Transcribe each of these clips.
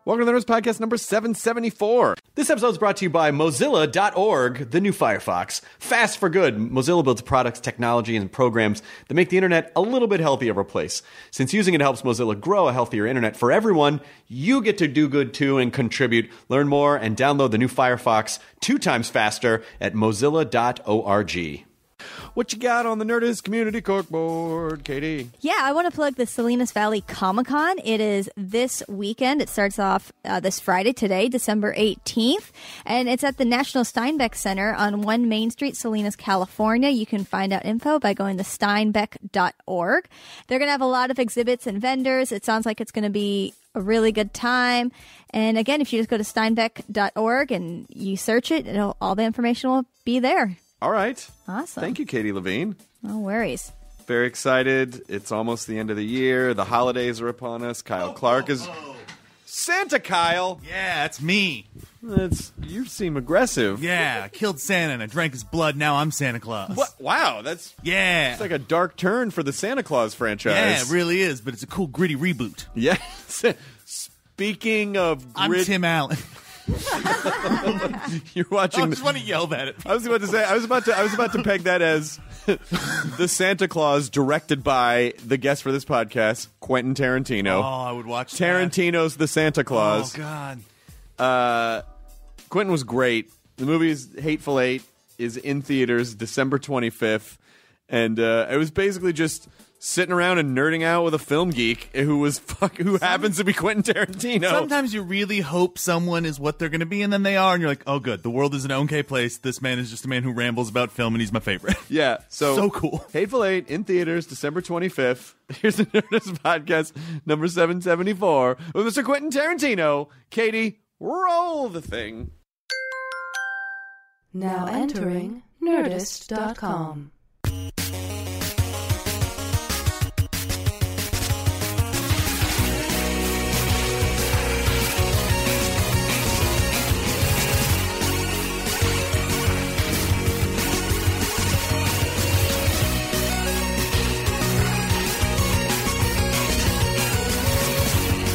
Welcome to the Nerdist Podcast number 774. This episode is brought to you by Mozilla.org, the new Firefox. Fast for good. Mozilla builds products, technology, and programs that make the internet a little bit healthier of a place. Since using it helps Mozilla grow a healthier internet for everyone, you get to do good too and contribute. Learn more and download the new Firefox 2 times faster at Mozilla.org. What you got on the Nerdist Community Corkboard, Katie? Yeah, I want to plug the Salinas Valley Comic-Con. It is this weekend. It starts off this Friday today, December 18th. And it's at the National Steinbeck Center on 1 Main Street, Salinas, California. You can find out info by going to steinbeck.org. They're going to have a lot of exhibits and vendors. It sounds like it's going to be a really good time. And again, if you just go to steinbeck.org and you search it, all the information will be there. All right. Awesome. Thank you, Katie Levine. No worries. Very excited. It's almost the end of the year. The holidays are upon us. Kyle Clark is... Santa Kyle! Yeah, it's me. You seem aggressive. Yeah, I killed Santa and I drank his blood. Now I'm Santa Claus. What? Wow, that's like a dark turn for the Santa Claus franchise. Yeah, it really is, but it's a cool, gritty reboot. Yes. Speaking of grit... I'm Tim Allen. You're watching. I just want to yell at it. I was about to say. I was about to peg that as the Santa Claus directed by the guest for this podcast, Quentin Tarantino. Oh, I would watch Tarantino's The Santa Claus. Oh God. Quentin was great. The movie is Hateful Eight is in theaters December 25th, and it was basically just sitting around and nerding out with a film geek who happens to be Quentin Tarantino. Sometimes you really hope someone is what they're going to be, and then they are, and you're like, oh, good. The world is an okay place. This man is just a man who rambles about film, and he's my favorite. Yeah. So cool. Hateful Eight in theaters December 25th. Here's the Nerdist Podcast number 774 with Mr. Quentin Tarantino. Katie, roll the thing. Now entering Nerdist.com.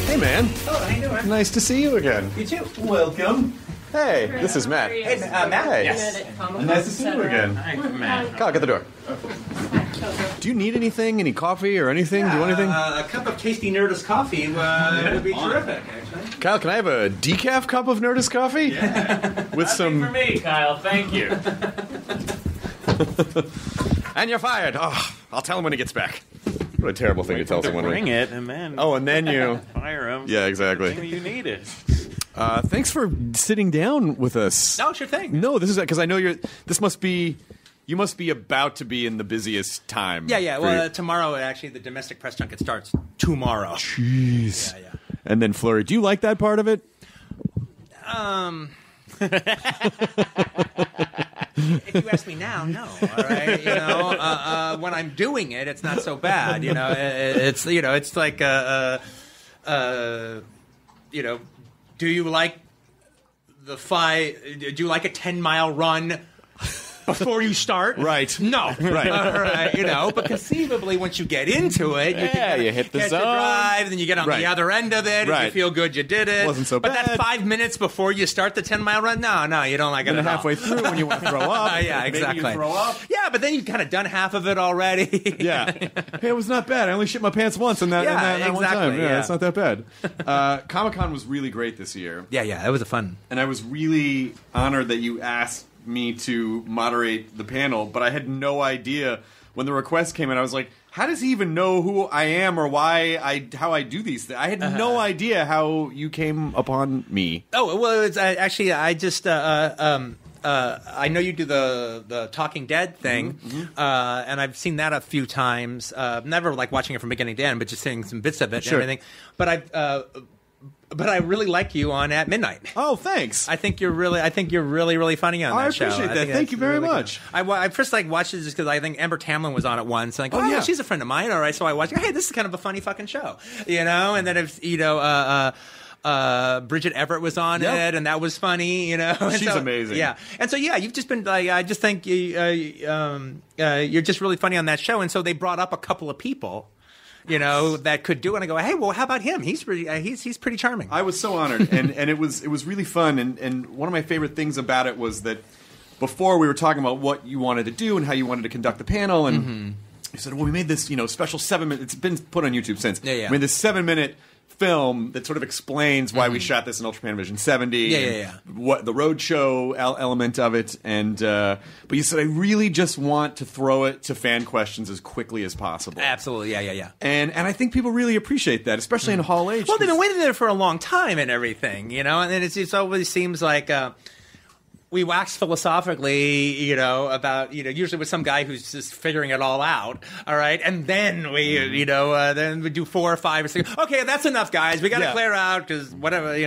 Hey, man. Hello, how you doing? Nice to see you again. You too. Welcome. Hey, this is Matt. Hey, Matt. Hey. Yes. Nice to see you again. Hi, Matt. Kyle, get the door. Do you need anything? Any coffee or anything? Do you want anything? A cup of tasty Nerdist coffee would be terrific, actually. Kyle, can I have a decaf cup of Nerdist coffee? Yeah. With some... for me, Kyle. Thank you. And you're fired. Oh, I'll tell him when he gets back. What a terrible thing to tell someone. Bring it, and then and then you fire him. Yeah, exactly. You need it. Thanks for sitting down with us. No, sure thing. No, this is because I know you must be about to be in the busiest time. Yeah. Well, tomorrow, actually, the domestic press junket starts tomorrow. Jeez. Yeah. And then Flurry. Do you like that part of it? If you ask me now, no. All right, when I'm doing it, it's not so bad. It's like do you like the do you like a 10-mile run before you start? Right. No. Right. But conceivably, once you get into it, you hit the get zone. to drive, then you get on the other end of it, and you feel good you did it. Wasn't so but bad. But that 5 minutes before you start the 10-mile run, no, you don't like it And at all. halfway through when you want to throw up. Yeah, exactly. Maybe you throw up. Yeah, but then you've kind of done half of it already. Yeah. Hey, it was not bad. I only shit my pants once in that, exactly, one time. Yeah, yeah. it's not that bad. Comic-Con was really great this year. Yeah, it was a fun. And I was really honored that you asked me to moderate the panel, but I had no idea when the request came in. I was like, how does he even know who I am or how I do these things? I had no idea how you came upon me. Oh, well, it's actually, I just I know you do the Talking Dead thing, and I've seen that a few times. Never like watching it from beginning to end, but just seeing some bits of it and everything. But I really like you on At Midnight. Oh, thanks. I think you're really funny on that show. I appreciate that. Thank you very much. I first watched it just because I think Amber Tamlin was on it once. And yeah, she's a friend of mine. All right, so I watched. Hey, this is kind of a funny fucking show, And then if Bridget Everett was on it, and that was funny, She's amazing. Yeah, and so you've just been like, I just think you're just really funny on that show, and so they brought up a couple of people. that could do it. And I go, hey, well, how about him? He's pretty charming. I was so honored, and it was really fun. And one of my favorite things about it was that before we were talking about what you wanted to do and how you wanted to conduct the panel, and you said, well, we made this special 7-minute. It's been put on YouTube since. Yeah. We made this 7-minute film that sort of explains why we shot this in Ultra Panavision 70. Yeah. What the roadshow element of it, and but you said I really just want to throw it to fan questions as quickly as possible. Absolutely, yeah. And I think people really appreciate that, especially in Hall H. Well, they've been waiting there for a long time and everything, and then it always seems like. We wax philosophically, about, usually with some guy who's just figuring it all out, all right? And then we, then we do 4 or 5 or 6. Okay, that's enough, guys. We got to clear out because whatever,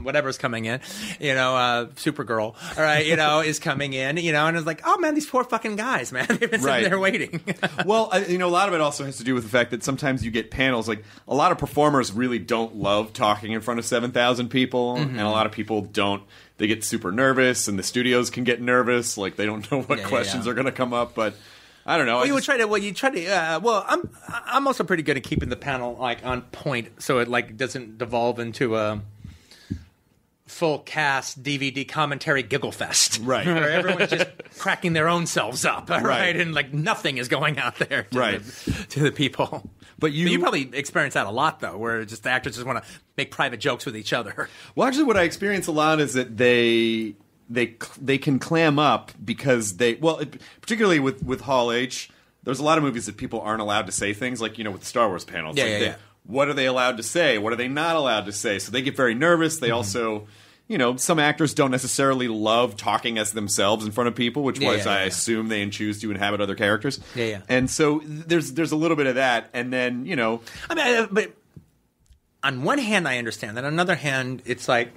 whatever's coming in, Supergirl, all right, is coming in, and it's like, oh, man, these poor fucking guys, man. They've been sitting there waiting. Well, a lot of it also has to do with the fact that sometimes you get panels. Like, a lot of performers really don't love talking in front of 7,000 people, and a lot of people don't. They get super nervous, and the studios can get nervous. Like, they don't know what questions are going to come up. But I don't know. Well, I'm also pretty good at keeping the panel like on point, so it doesn't devolve into a full cast DVD commentary giggle fest, right? Where everyone's just cracking their own selves up, right? And nothing is going out there, to the people. But you probably experience that a lot, though, where just the actors just want to make private jokes with each other. Well, actually, what I experience a lot is that they can clam up because particularly with Hall H, there's a lot of movies that people aren't allowed to say things, like with the Star Wars panels. What are they allowed to say? What are they not allowed to say? So they get very nervous. They also, some actors don't necessarily love talking as themselves in front of people, which I assume they choose to inhabit other characters. And so there's a little bit of that, and then but on one hand, I understand that. On another hand, it's like,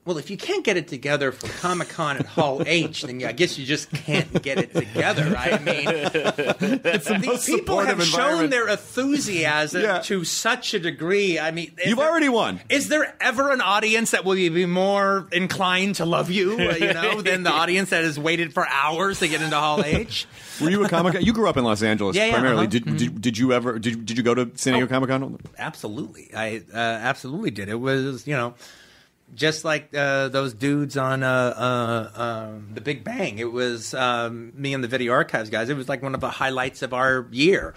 well, if you can't get it together for Comic-Con at Hall H, then I guess you just can't get it together. I mean, these people have shown their enthusiasm to such a degree. I mean, you've already won. Is there ever an audience that will be more inclined to love you, than the audience that has waited for hours to get into Hall H? Were you a Comic-Con? You grew up in Los Angeles primarily. Did you ever did you go to San Diego Comic-Con? Absolutely, I absolutely did. It was just like those dudes on The Big Bang. It was me and the Video Archives guys. It was like one of the highlights of our year.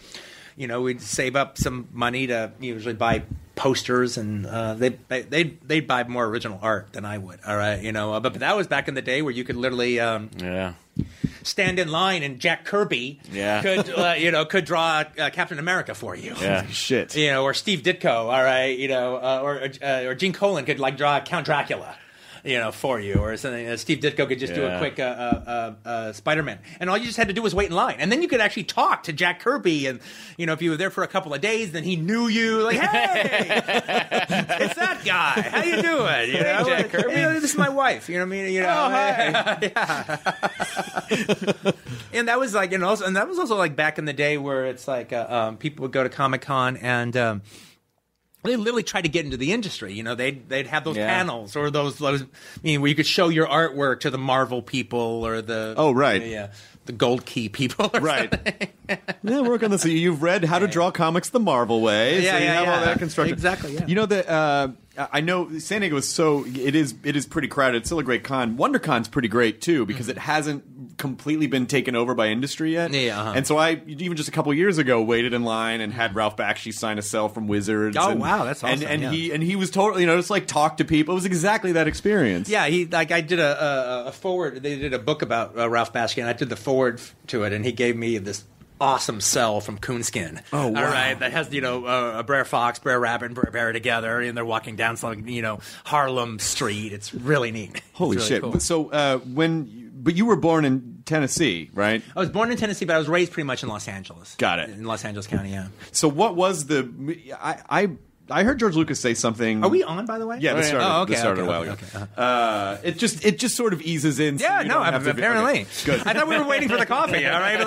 We'd save up some money to usually buy posters, and they'd buy more original art than I would. All right, but that was back in the day where you could literally stand in line, and Jack Kirby could draw Captain America for you. Yeah, shit. Or Steve Ditko. All right, or Gene Colan could draw Count Dracula. For you, or something. Steve Ditko could just do a quick Spider-Man, and all you just had to do was wait in line, and then you could actually talk to Jack Kirby, and if you were there for a couple of days, then he knew you, like, hey, it's that guy. How you doing? Hey, Jack Kirby. This is my wife. You know what I mean? Hi. And that was like, and that was also like back in the day where it's like people would go to Comic-Con and. They literally tried to get into the industry. They'd have those panels or those where you could show your artwork to the Marvel people or the the Gold Key people, or something. Work on this. You've read How to Draw Comics the Marvel Way. So you have all that construction. Exactly. Yeah. I know San Diego is it is pretty crowded. It's still a great con. WonderCon's pretty great too because it hasn't completely been taken over by industry yet. And so I even just a couple years ago waited in line and had Ralph Bakshi sign a cell from Wizards. Oh, wow, that's awesome. And he was totally just like talk to people. It was exactly that experience. Yeah, I did a forward. They did a book about Ralph Bakshi, and I did the forward to it, and he gave me this awesome cell from Coonskin. Oh, wow. All right, that has a Brer Fox, Brer Rabbit, and Brer Bear together, and they're walking down some Harlem Street. It's really neat. Holy really shit! Cool. So but you were born in Tennessee, right? I was born in Tennessee, but I was raised pretty much in Los Angeles. Got it. In Los Angeles County, yeah. So what was I heard George Lucas say something. Are we on, by the way? Yeah, this started a while ago. Okay. It just sort of eases in. Yeah, so apparently. Okay, good. I thought we were waiting for the coffee. All right,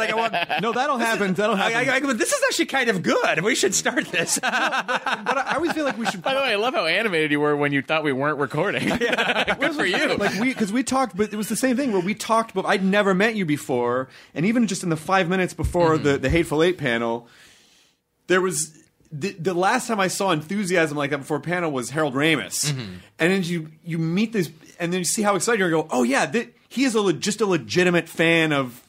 no, that'll happen. This is actually kind of good. We should start this. But I always feel like we should. By the way, I love how animated you were when you thought we weren't recording. Good for you. Because we talked, but it was the same thing where we talked, but I'd never met you before, and even just in the 5 minutes before the Hateful Eight panel. there was the last time I saw enthusiasm like that before a panel was Harold Ramis, and then you meet this, and then you see how excited you are. And go, oh yeah, he is just a legitimate fan of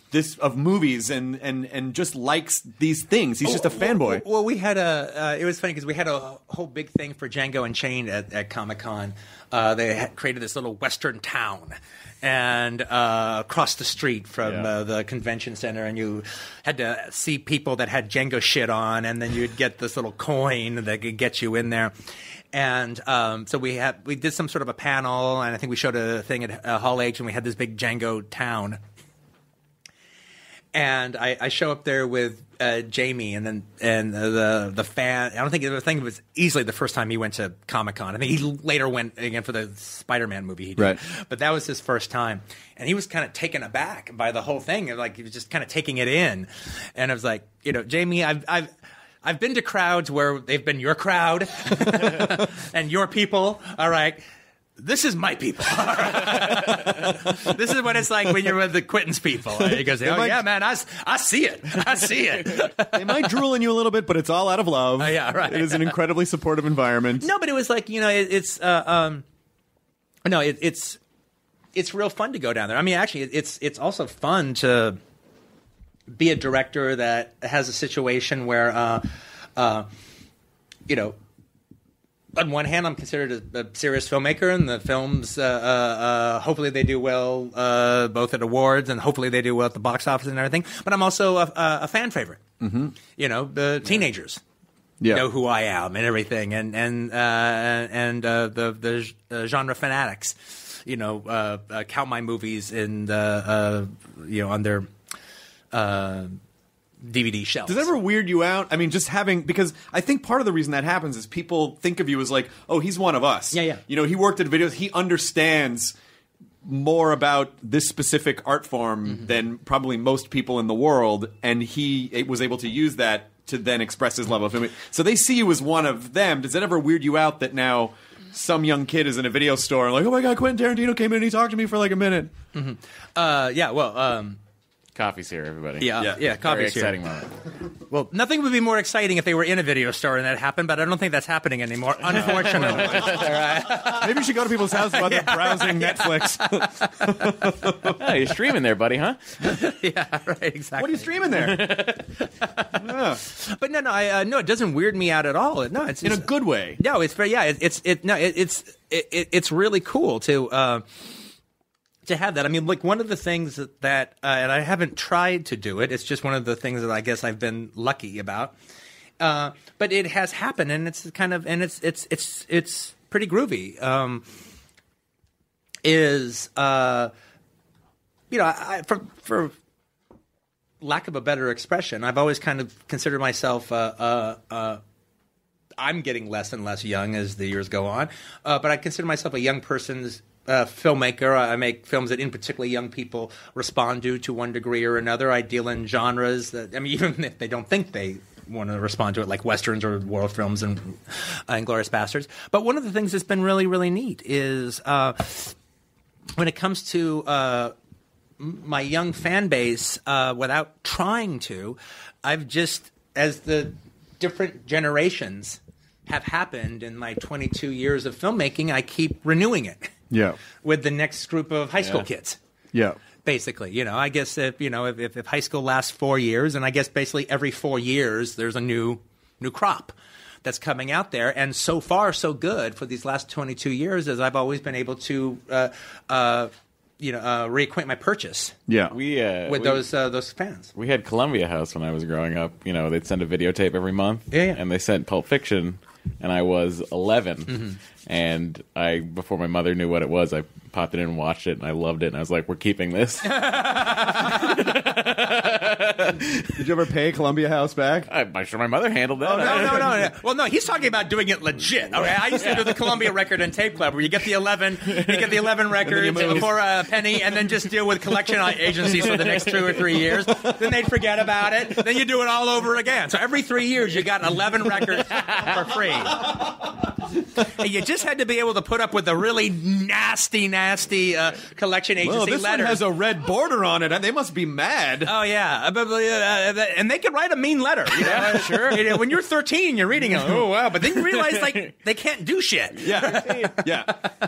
movies and just likes these things. He's just a fanboy. Well, we had it was funny because we had a whole big thing for Django Unchained at Comic-Con. They had created this little western town and across the street from the convention center, and you had to see people that had Django shit on, and then you'd get this little coin that could get you in there. And so we did some sort of a panel, and I think we showed a thing at Hall H, and we had this big Django town. And I show up there with Jamie, and the fan. I don't think it was easily the first time he went to Comic-Con. I think he later went again for the Spider-Man movie he did, right. But that was his first time, and he was kind of taken aback by the whole thing. Like he was just kind of taking it in, and I was like, Jamie, I've been to crowds where they've been your crowd and your people. All right. This is my people. This is what it's like when you're with the Quentin's people. He goes, yeah, man, I see it. I see it. They might drool on you a little bit, but it's all out of love. Yeah, right. It is an incredibly supportive environment. No, but it was like, it's real fun to go down there. I mean, actually, it's also fun to be a director that has a situation where, on one hand, I'm considered a serious filmmaker, and the films, hopefully they do well both at awards, and hopefully they do well at the box office and everything. But I'm also a fan favorite. Mm-hmm. The teenagers know who I am and everything, and the genre fanatics, count my movies on their DVD shelves. Does that ever weird you out? I mean, because I think part of the reason that happens is people think of you as like, oh, he's one of us. Yeah. He worked at videos. He understands more about this specific art form than probably most people in the world, and he was able to use that to then express his love of him. So they see you as one of them. Does that ever weird you out that now some young kid is in a video store and like, oh my God, Quentin Tarantino came in and he talked to me for like a minute? Coffee's here, everybody. Yeah, coffee's here. Very exciting moment. Well, nothing would be more exciting if they were in a video store and that happened, but I don't think that's happening anymore, unfortunately. Maybe you should go to people's houses while they're browsing Netflix. Oh, you're streaming there, buddy, huh? Yeah, right, exactly. What are you streaming there? But no, it doesn't weird me out at all. No, it's in a good way. No, it's very it's really cool to have that. I mean, like one of the things that and I haven't tried to do it. It's just one of the things that I guess I've been lucky about. But it has happened, and it's kind of it's pretty groovy. For lack of a better expression, I've always kind of considered myself. I'm getting less and less young as the years go on, but I consider myself a young person's filmmaker. I make films that in particular young people respond to one degree or another. I deal in genres that, I mean, even if they don't think they want to respond to it, like westerns or world films and Inglourious Bastards. But one of the things that's been really, really neat is when it comes to my young fan base, without trying to, I've just, as the different generations have happened in my 22 years of filmmaking, I keep renewing it. Yeah. With the next group of high school kids. Yeah. Basically, I guess if high school lasts 4 years, and I guess basically every 4 years there's a new crop that's coming out there, and so far so good for these last 22 years, as I've always been able to reacquaint my purchase. Yeah. With those fans. We had Columbia House when I was growing up. They'd send a videotape every month. Yeah. And they sent Pulp Fiction, and I was 11. Mm-hmm. And before my mother knew what it was, I popped it in and watched it, and I loved it. And I was like, "We're keeping this." Did you ever pay Columbia House back? I'm sure my mother handled that. Oh, no. Well, no, he's talking about doing it legit. Okay, I used to do the Columbia Record and Tape Club, where you get the 11 records for a penny, and then just deal with collection agencies for the next 2 or 3 years. Then they'd forget about it. Then you do it all over again. So every 3 years, you got 11 records for free. You just had to be able to put up with the really nasty collection agency Well, this letters. one has a red border on it. They must be mad. Oh, yeah. And they could write a mean letter. You know? Yeah, sure. You know, when you're 13, you're reading it. Oh, wow. But then you realize, like, they can't do shit. Yeah.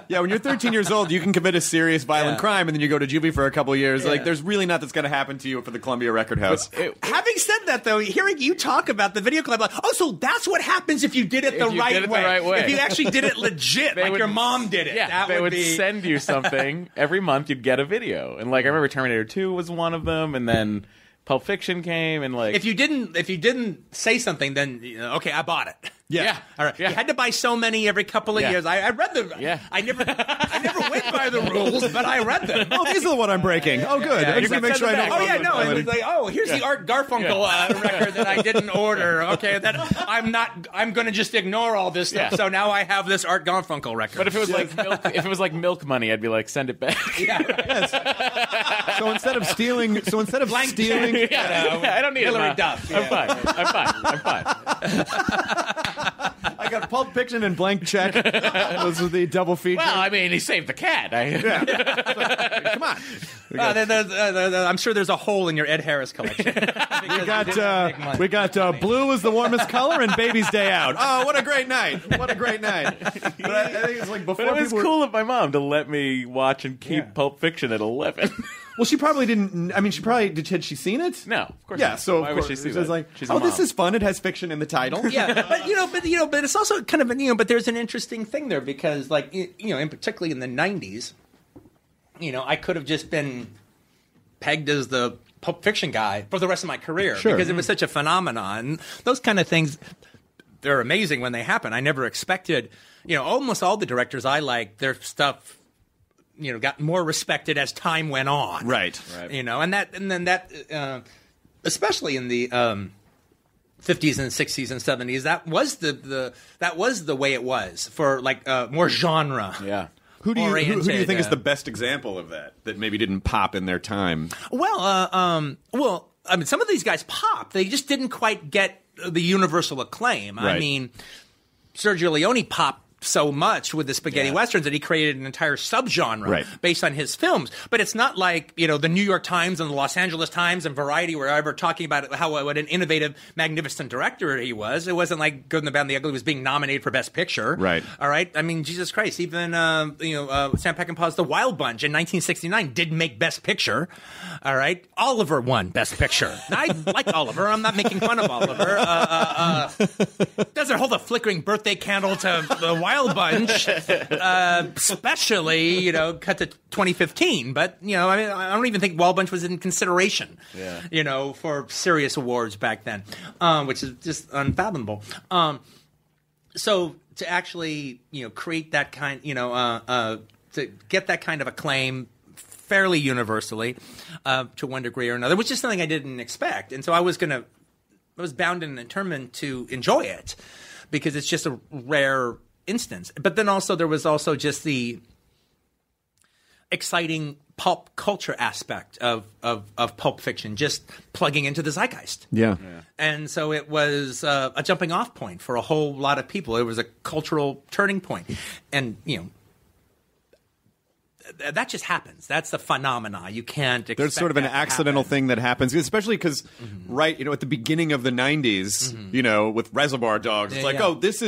When you're 13 years old, you can commit a serious violent crime, and then you go to juvie for a couple of years. Like, there's really nothing that's going to happen to you for the Columbia Record House. Having said that, though, hearing you talk about the video club, like, oh, so that's what happens if you did it the right way. If you actually did it legit, like your mom did it. Yeah, they would send you something every month. You'd get a video, and like I remember Terminator 2 was one of them, and then Pulp Fiction came, and like if you didn't say something, then okay, I bought it. Yeah. All right. Yeah. You had to buy so many every couple of years. I read them. Yeah. I never went by the rules, but I read them. Oh, these are the one I'm breaking. Oh, good. Yeah, I just make sure I know. Oh, yeah, no. It was like, oh, here's the Art Garfunkel record that I didn't order. Okay, that I'm going to just ignore all this stuff. Yeah. So now I have this Art Garfunkel record. But if it was like milk money, I'd be like, send it back. Yeah, right. Yes. So instead of stealing, I don't need Hillary it. Duff. I'm fine. I got Pulp Fiction and Blank Check. Those are the double feature. Well, I mean, he saved the cat. Come on. I'm sure there's a hole in your Ed Harris collection. We got Blue is the warmest color and Baby's Day Out. Oh, what a great night. But I think it's like before But it was people cool of my mom to let me watch and keep Pulp Fiction at 11. Well, she probably didn't. I mean, had she seen it? No, of course. Yeah, not. so why of would course, she see it that? was like, She's a oh, this mom. is fun. It has fiction in the title. Yeah, but it's also kind of but there's an interesting thing there because like in particularly in the 90s, I could have just been pegged as the Pulp Fiction guy for the rest of my career because it was such a phenomenon. Those kind of things, they're amazing when they happen. I never expected, almost all the directors I like, their stuff, got more respected as time went on. Right. And that, especially in the 50s and 60s and 70s, that was the way it was for like more genre. Yeah. Who do you think is yeah. the best example of that maybe didn't pop in their time? Well, I mean, some of these guys popped. They just didn't quite get the universal acclaim. Right. I mean, Sergio Leone popped so much with the spaghetti westerns that he created an entire subgenre based on his films. But it's not like, the New York Times and the Los Angeles Times and Variety were ever talking about what an innovative, magnificent director he was. It wasn't like Good and the Bad and the Ugly was being nominated for Best Picture. Right. All right. I mean, Jesus Christ. Even, Sam Peckinpah's The Wild Bunch in 1969 didn't make Best Picture. All right. Oliver won Best Picture. I like Oliver. I'm not making fun of Oliver. Doesn't hold a flickering birthday candle to The Wild Bunch, especially, cut to 2015. But, I mean, I don't even think Wild Bunch was in consideration, for serious awards back then, which is just unfathomable. So to actually, create that kind, to get that kind of acclaim fairly universally, to one degree or another, which is something I didn't expect. And so I was bound and determined to enjoy it because it's just a rare instance. But then also there was also just the exciting pulp culture aspect of Pulp Fiction, just plugging into the zeitgeist. Yeah. And so it was a jumping off point for a whole lot of people. It was a cultural turning point. And, that just happens. That's the phenomena. You can't expect There's sort of an that to accidental happen. thing that happens, especially because, at the beginning of the 90s, with Reservoir Dogs, it's Yeah. this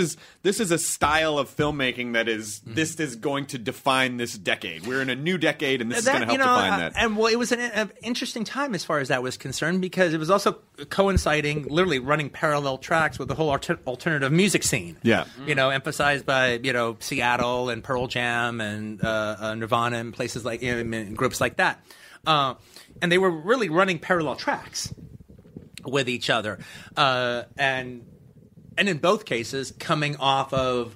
is a style of filmmaking that is, this is going to define this decade. We're in a new decade, and this is going to help define that. And it was an interesting time as far as that was concerned because it was also coinciding, literally running parallel tracks with the whole alternative music scene. Yeah. Emphasized by, Seattle and Pearl Jam and Nirvana and places like, groups like that. And they were really running parallel tracks with each other. And in both cases, coming off of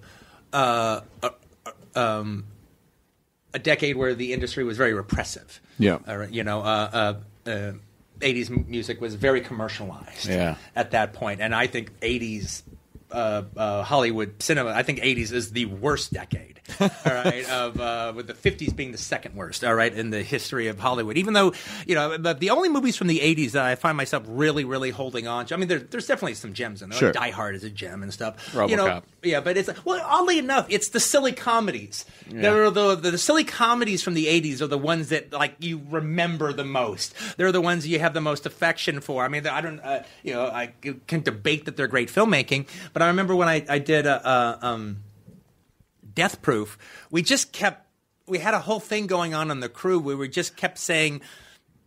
a decade where the industry was very repressive. Yeah. 80s music was very commercialized at that point. And I think 80s Hollywood cinema, I think 80s is the worst decade. all right, of with the 50s being the second worst, all right, in the history of Hollywood. Even though, but the only movies from the 80s that I find myself really, really holding on to, I mean, there's definitely some gems in there. Sure. Like Die Hard is a gem and stuff. RoboCop. Yeah, but it's, oddly enough, it's the silly comedies. They're the silly comedies from the 80s are the ones that, like, you remember the most. They're the ones you have the most affection for. I mean, I don't, I can debate that they're great filmmaking, but I remember when I did Death Proof, we had a whole thing going on the crew where we just kept saying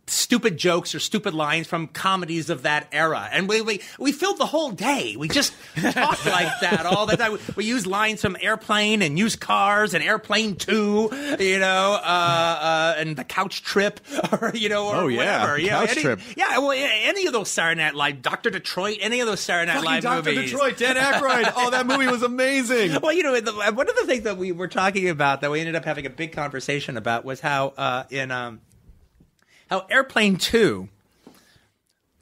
stupid jokes or stupid lines from comedies of that era. And we filled the whole day. We just talked like that all the time. We used lines from Airplane and Used Cars and Airplane 2, and The Couch Trip, or whatever. Couch Trip. Yeah, well, any of those Saturday Night Live, Dr. Detroit, any of those Saturday Night Live Dr. movies. Detroit, Dan Aykroyd. Oh, that movie was amazing. Well, one of the things that we were talking about that we ended up having a big conversation about was how how Airplane 2,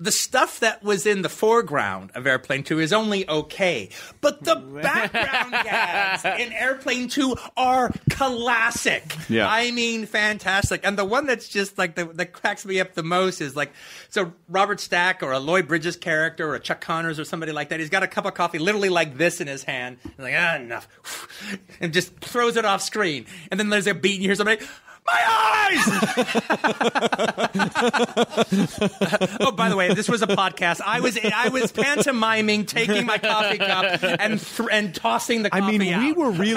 the stuff that was in the foreground of Airplane 2 is only okay, but the background gags in Airplane 2 are classic. Yeah. I mean, fantastic. And the one that's just like that cracks me up the most is like, so Robert Stack or a Lloyd Bridges character or a Chuck Connors or somebody like that, he's got a cup of coffee literally like this in his hand. He's like, enough. And just throws it off screen. And then there's a beat and you hear somebody, my eyes! Oh, by the way, this was a podcast. I was pantomiming, taking my coffee cup and tossing the coffee out. we were we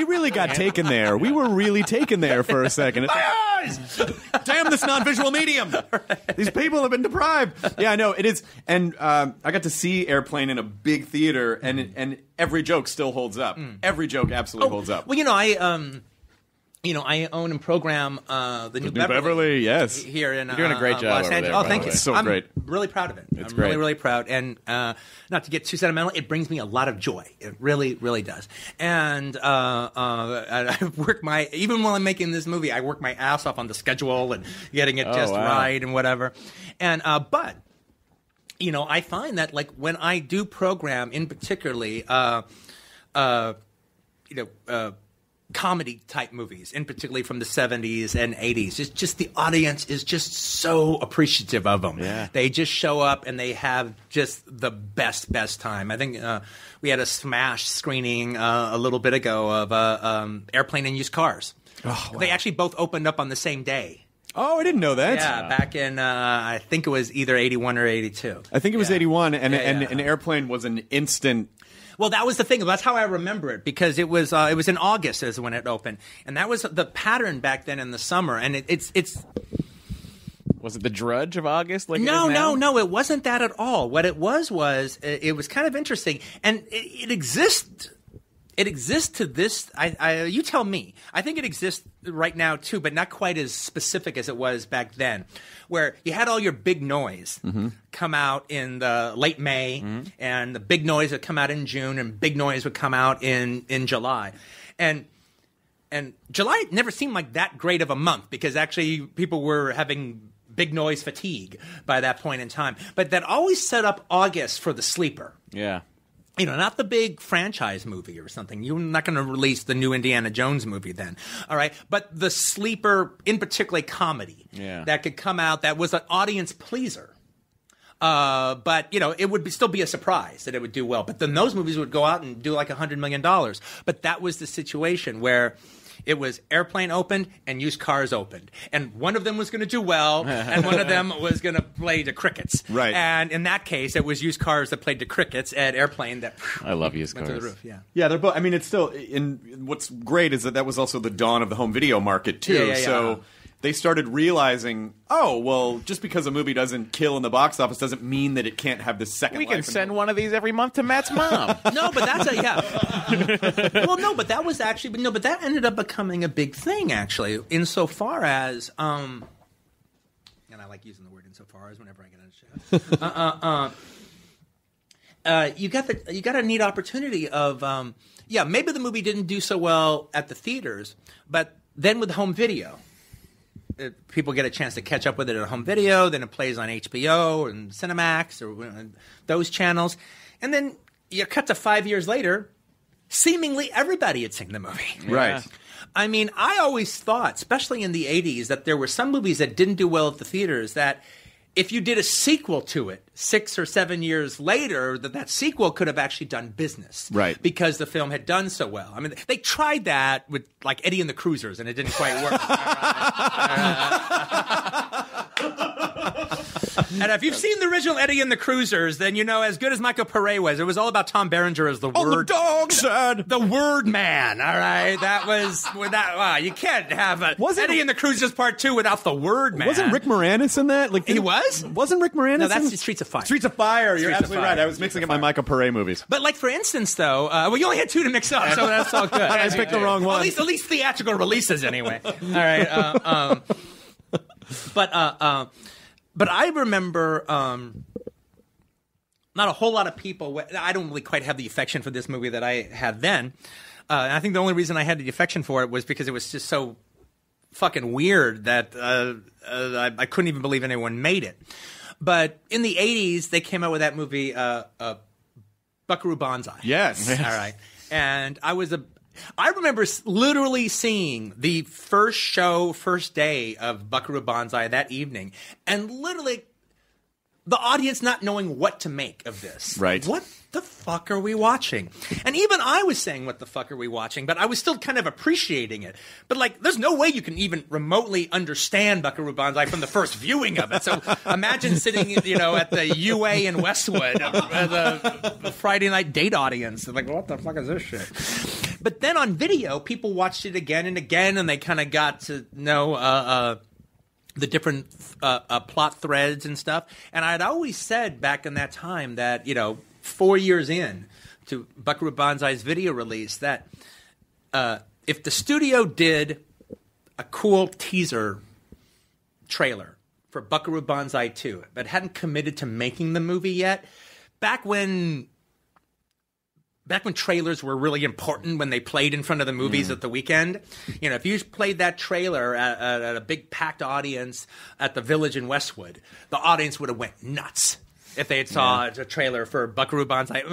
really got taken there. We were really taken there for a second. My eyes! Damn this non-visual medium! These people have been deprived. Yeah, I know it is. And I got to see Airplane in a big theater, and every joke still holds up. Every joke absolutely holds up. Well, I own and program the New Beverly, yes. Here in You're doing a great job Los over Angeles. there, Oh, by thank the you. way. So I'm great. really proud of it. It's I'm great. really, really proud. And not to get too sentimental, it brings me a lot of joy. It really, really does. And I work even while I'm making this movie, I work my ass off on the schedule and getting it just right and whatever. And but I find that like when I do program, in particularly, comedy type movies, in particularly from the 70s and 80s. It's just the audience is just so appreciative of them. Yeah. They just show up and they have just the best time. I think we had a smash screening a little bit ago of Airplane and Used Cars. Oh, wow. They actually both opened up on the same day. Oh, I didn't know that. Yeah, back in I think it was either 81 or 82. I think it was 81, and Yeah. an Airplane was an instant. Well, that was the thing. That's how I remember it, because it was in August is when it opened, and that was the pattern back then in the summer. And it's Was it The Drudge of August? Like no, it wasn't that at all. What it was it was kind of interesting, and it exists. It exists to this. You tell me. I think it exists right now too, but not quite as specific as it was back then, where you had all your big noise come out in the late May, and the big noise would come out in June, and big noise would come out in July, and July never seemed like that great of a month because actually people were having big noise fatigue by that point in time. But that always set up August for the sleeper. Yeah. Not the big franchise movie or something. You're not going to release the new Indiana Jones movie then, all right? But the sleeper, in particular comedy, that could come out that was an audience pleaser. But, it would still be a surprise that it would do well. But then those movies would go out and do like $100 million. But that was the situation where it was Airplane opened and Used Cars opened. And one of them was going to do well, and one of them was going to play the crickets. Right. And in that case, it was Used Cars that played the crickets at Airplane that I love Used went Cars. to the roof. Yeah. Yeah, they're both. I mean, it's still. What's great is that was also the dawn of the home video market too. Yeah. So they started realizing, oh, well, just because a movie doesn't kill in the box office doesn't mean that it can't have this second We life. can send one of these every month to Matt's mom. No, but that's well, no, but that was actually, but that ended up becoming a big thing actually, insofar as, and I like using the word insofar as whenever I get on a show. You got a neat opportunity of, maybe the movie didn't do so well at the theaters, but then with home video, people get a chance to catch up with it at home video. Then it plays on HBO and Cinemax or those channels, and then you cut to 5 years later, seemingly everybody had seen the movie. Right. I mean, I always thought, especially in the 80s, that there were some movies that didn't do well at the theaters that if you did a sequel to it 6 or 7 years later, that sequel could have actually done business. Right. Because the film had done so well. I mean, they tried that with, like, Eddie and the Cruisers, and it didn't quite work. And if you've seen the original Eddie and the Cruisers, then you know, as good as Michael Pare was, it was all about Tom Berenger as the word. the dog said. The word man, all right? That was, wow, you can't have Eddie and the Cruisers Part 2 without the word man. Wasn't Rick Moranis in that? Like, He was? Wasn't Rick Moranis No, that's in Streets of Fire. Streets of Fire. You're Streets of absolutely Fire. right. I was mixing up my Michael Pare movies. But, like, for instance, though, well, you only had 2 to mix up, so that's all good. I picked the wrong one. At least theatrical releases, anyway. All right. But I remember not a whole lot of people. I don't really quite have the affection for this movie that I had then. And I think the only reason I had the affection for it was because it was just so fucking weird that I couldn't even believe anyone made it. But in the 80s, they came out with that movie, Buckaroo Banzai. Yes. All right. And I remember literally seeing the first day of Buckaroo Banzai that evening, and literally the audience not knowing what to make of this. Right. What the fuck are we watching? And even I was saying, what the fuck are we watching? But I was still kind of appreciating it. But, like, there's no way you can even remotely understand Buckaroo Banzai from the first viewing of it. So imagine sitting, you know, at the UA in Westwood, the Friday night date audience. They're like, what the fuck is this shit? But then on video, people watched it again and again, and they kind of got to know the different plot threads and stuff. And I'd always said back in that time that, you know, 4 years in to Buckaroo Banzai's video release, that if the studio did a cool teaser trailer for Buckaroo Banzai 2, but hadn't committed to making the movie yet, back when trailers were really important, when they played in front of the movies at the weekend, you know, if you played that trailer at a big packed audience at the Village in Westwood, the audience would have went nuts if they had saw a trailer for Buckaroo Banzai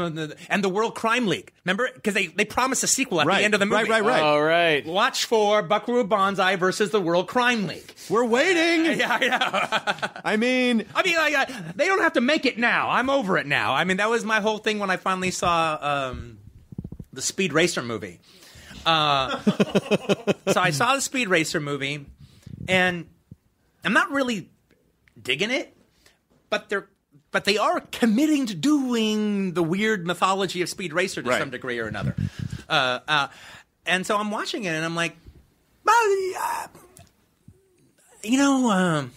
and the World Crime League. Remember? Because they promised a sequel at the end of the movie. Right. All right. Watch for Buckaroo Banzai versus the World Crime League. We're waiting. Yeah, I know. I mean, like, they don't have to make it now. I'm over it now. I mean, that was my whole thing when I finally saw the Speed Racer movie. So I saw the Speed Racer movie, and I'm not really digging it, but they are committing to doing the weird mythology of Speed Racer to some degree or another. And so I'm watching it, and I'm like, well, you know,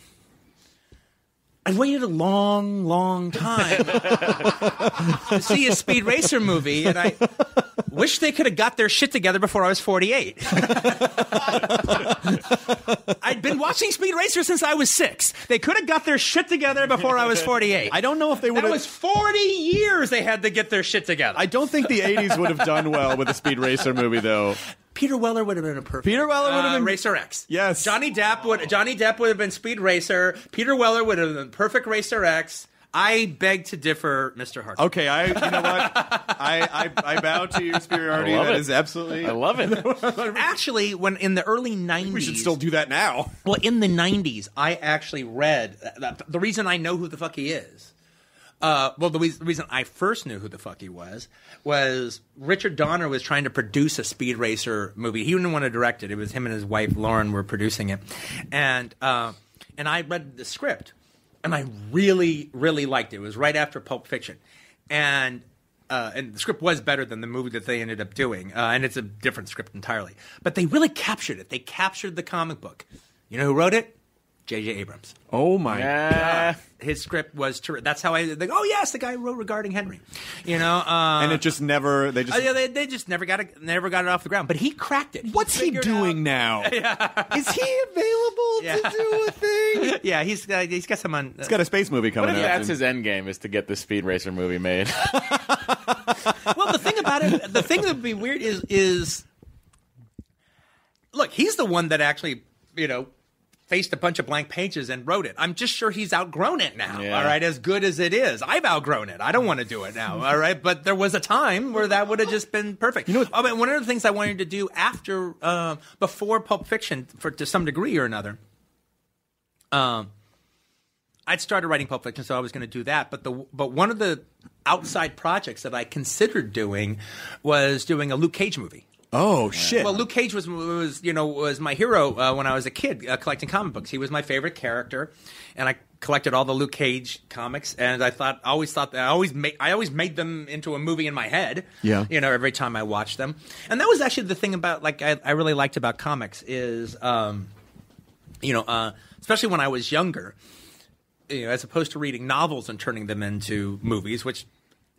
I waited a long, long time to see a Speed Racer movie, and I wish they could have got their shit together before I was 48. I'd been watching Speed Racer since I was 6. They could have got their shit together before I was 48. I don't know if they would have. That was 40 years they had to get their shit together. I don't think the 80s would have done well with a Speed Racer movie, though. Peter Weller would have been a perfect. Peter Weller would have been Racer X. Yes. Johnny Depp would have been Speed Racer. Peter Weller would have been perfect Racer X. I beg to differ, Mr. Hart. Okay, you know what? I bow to your superiority. That is absolutely. I love it. Actually, when in the early 90s, We should still do that now. Well, in the 90s, I actually read the reason I know who the fuck he is. The reason I first knew who the fuck he was Richard Donner was trying to produce a Speed Racer movie. He didn't want to direct it. It was him and his wife Lauren were producing it, and I read the script, and I really, really liked it. It was right after Pulp Fiction, and the script was better than the movie that they ended up doing, and it's a different script entirely. But they really captured it. They captured the comic book. You know who wrote it? J.J. Abrams. Oh my God. His script was terrific. That's how oh yes, the guy who wrote Regarding Henry. You know, and it just never. They just never got it off the ground. But he cracked it. What's he doing now? Is he available to do a thing? Yeah, he's got some on. He's got a space movie coming out. That's his end game, is to get the Speed Racer movie made. Well, the thing about it, the thing that would be weird is look, he's the one that actually, you know, faced a bunch of blank pages and wrote it. I'm just sure he's outgrown it now, Yeah. all right, as good as it is. I've outgrown it. I don't want to do it now, all right? But there was a time where that would have just been perfect. You know, one of the things I wanted to do before Pulp Fiction, to some degree or another, I'd started writing Pulp Fiction, so I was going to do that. But one of the outside projects that I considered doing was doing a Luke Cage movie. Oh shit! Well, Luke Cage was my hero when I was a kid collecting comic books. He was my favorite character, and I collected all the Luke Cage comics. And I always made them into a movie in my head. Yeah. Every time I watched them. And that was actually the thing about I really liked about comics is, especially when I was younger, as opposed to reading novels and turning them into movies, which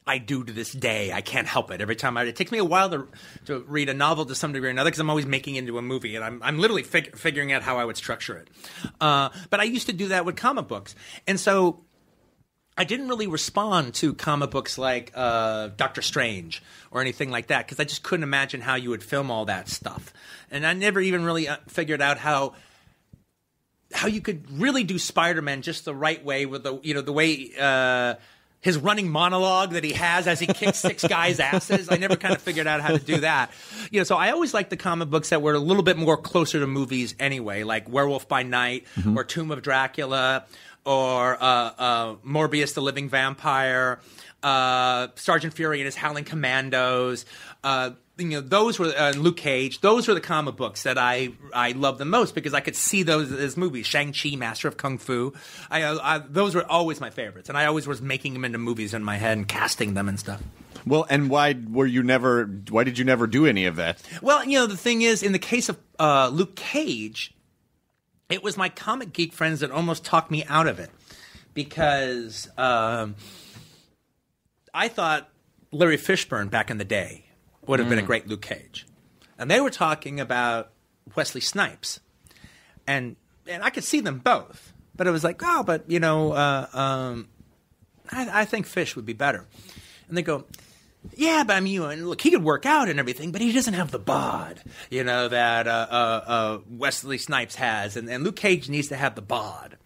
I do to this day. I can't help it. Every time it takes me a while to read a novel to some degree or another because I'm always making it into a movie, and I'm literally figuring out how I would structure it. But I used to do that with comic books, and so I didn't really respond to comic books like Doctor Strange or anything like that because I just couldn't imagine how you would film all that stuff, and I never even really figured out how you could really do Spider-Man just the right way with the way. His running monologue that he has as he kicks 6 guys' asses. I never kind of figured out how to do that. So I always liked the comic books that were a little bit more closer to movies anyway, like Werewolf by Night or Tomb of Dracula or Morbius the Living Vampire, Sergeant Fury and his Howling Commandos. Those were Luke Cage. Those were the comic books that I loved the most because I could see those as movies. Shang-Chi, Master of Kung Fu. Those were always my favorites, and I always was making them into movies in my head and casting them and stuff. Well, and why did you never do any of that? Well, the thing is, in the case of Luke Cage, it was my comic geek friends that almost talked me out of it because I thought Larry Fishburne back in the day would have been a great Luke Cage. And they were talking about Wesley Snipes. And I could see them both. But it was like, I think Fish would be better. And they go, yeah, but I mean, look, he could work out and everything, but he doesn't have the bod, that Wesley Snipes has. And Luke Cage needs to have the bod.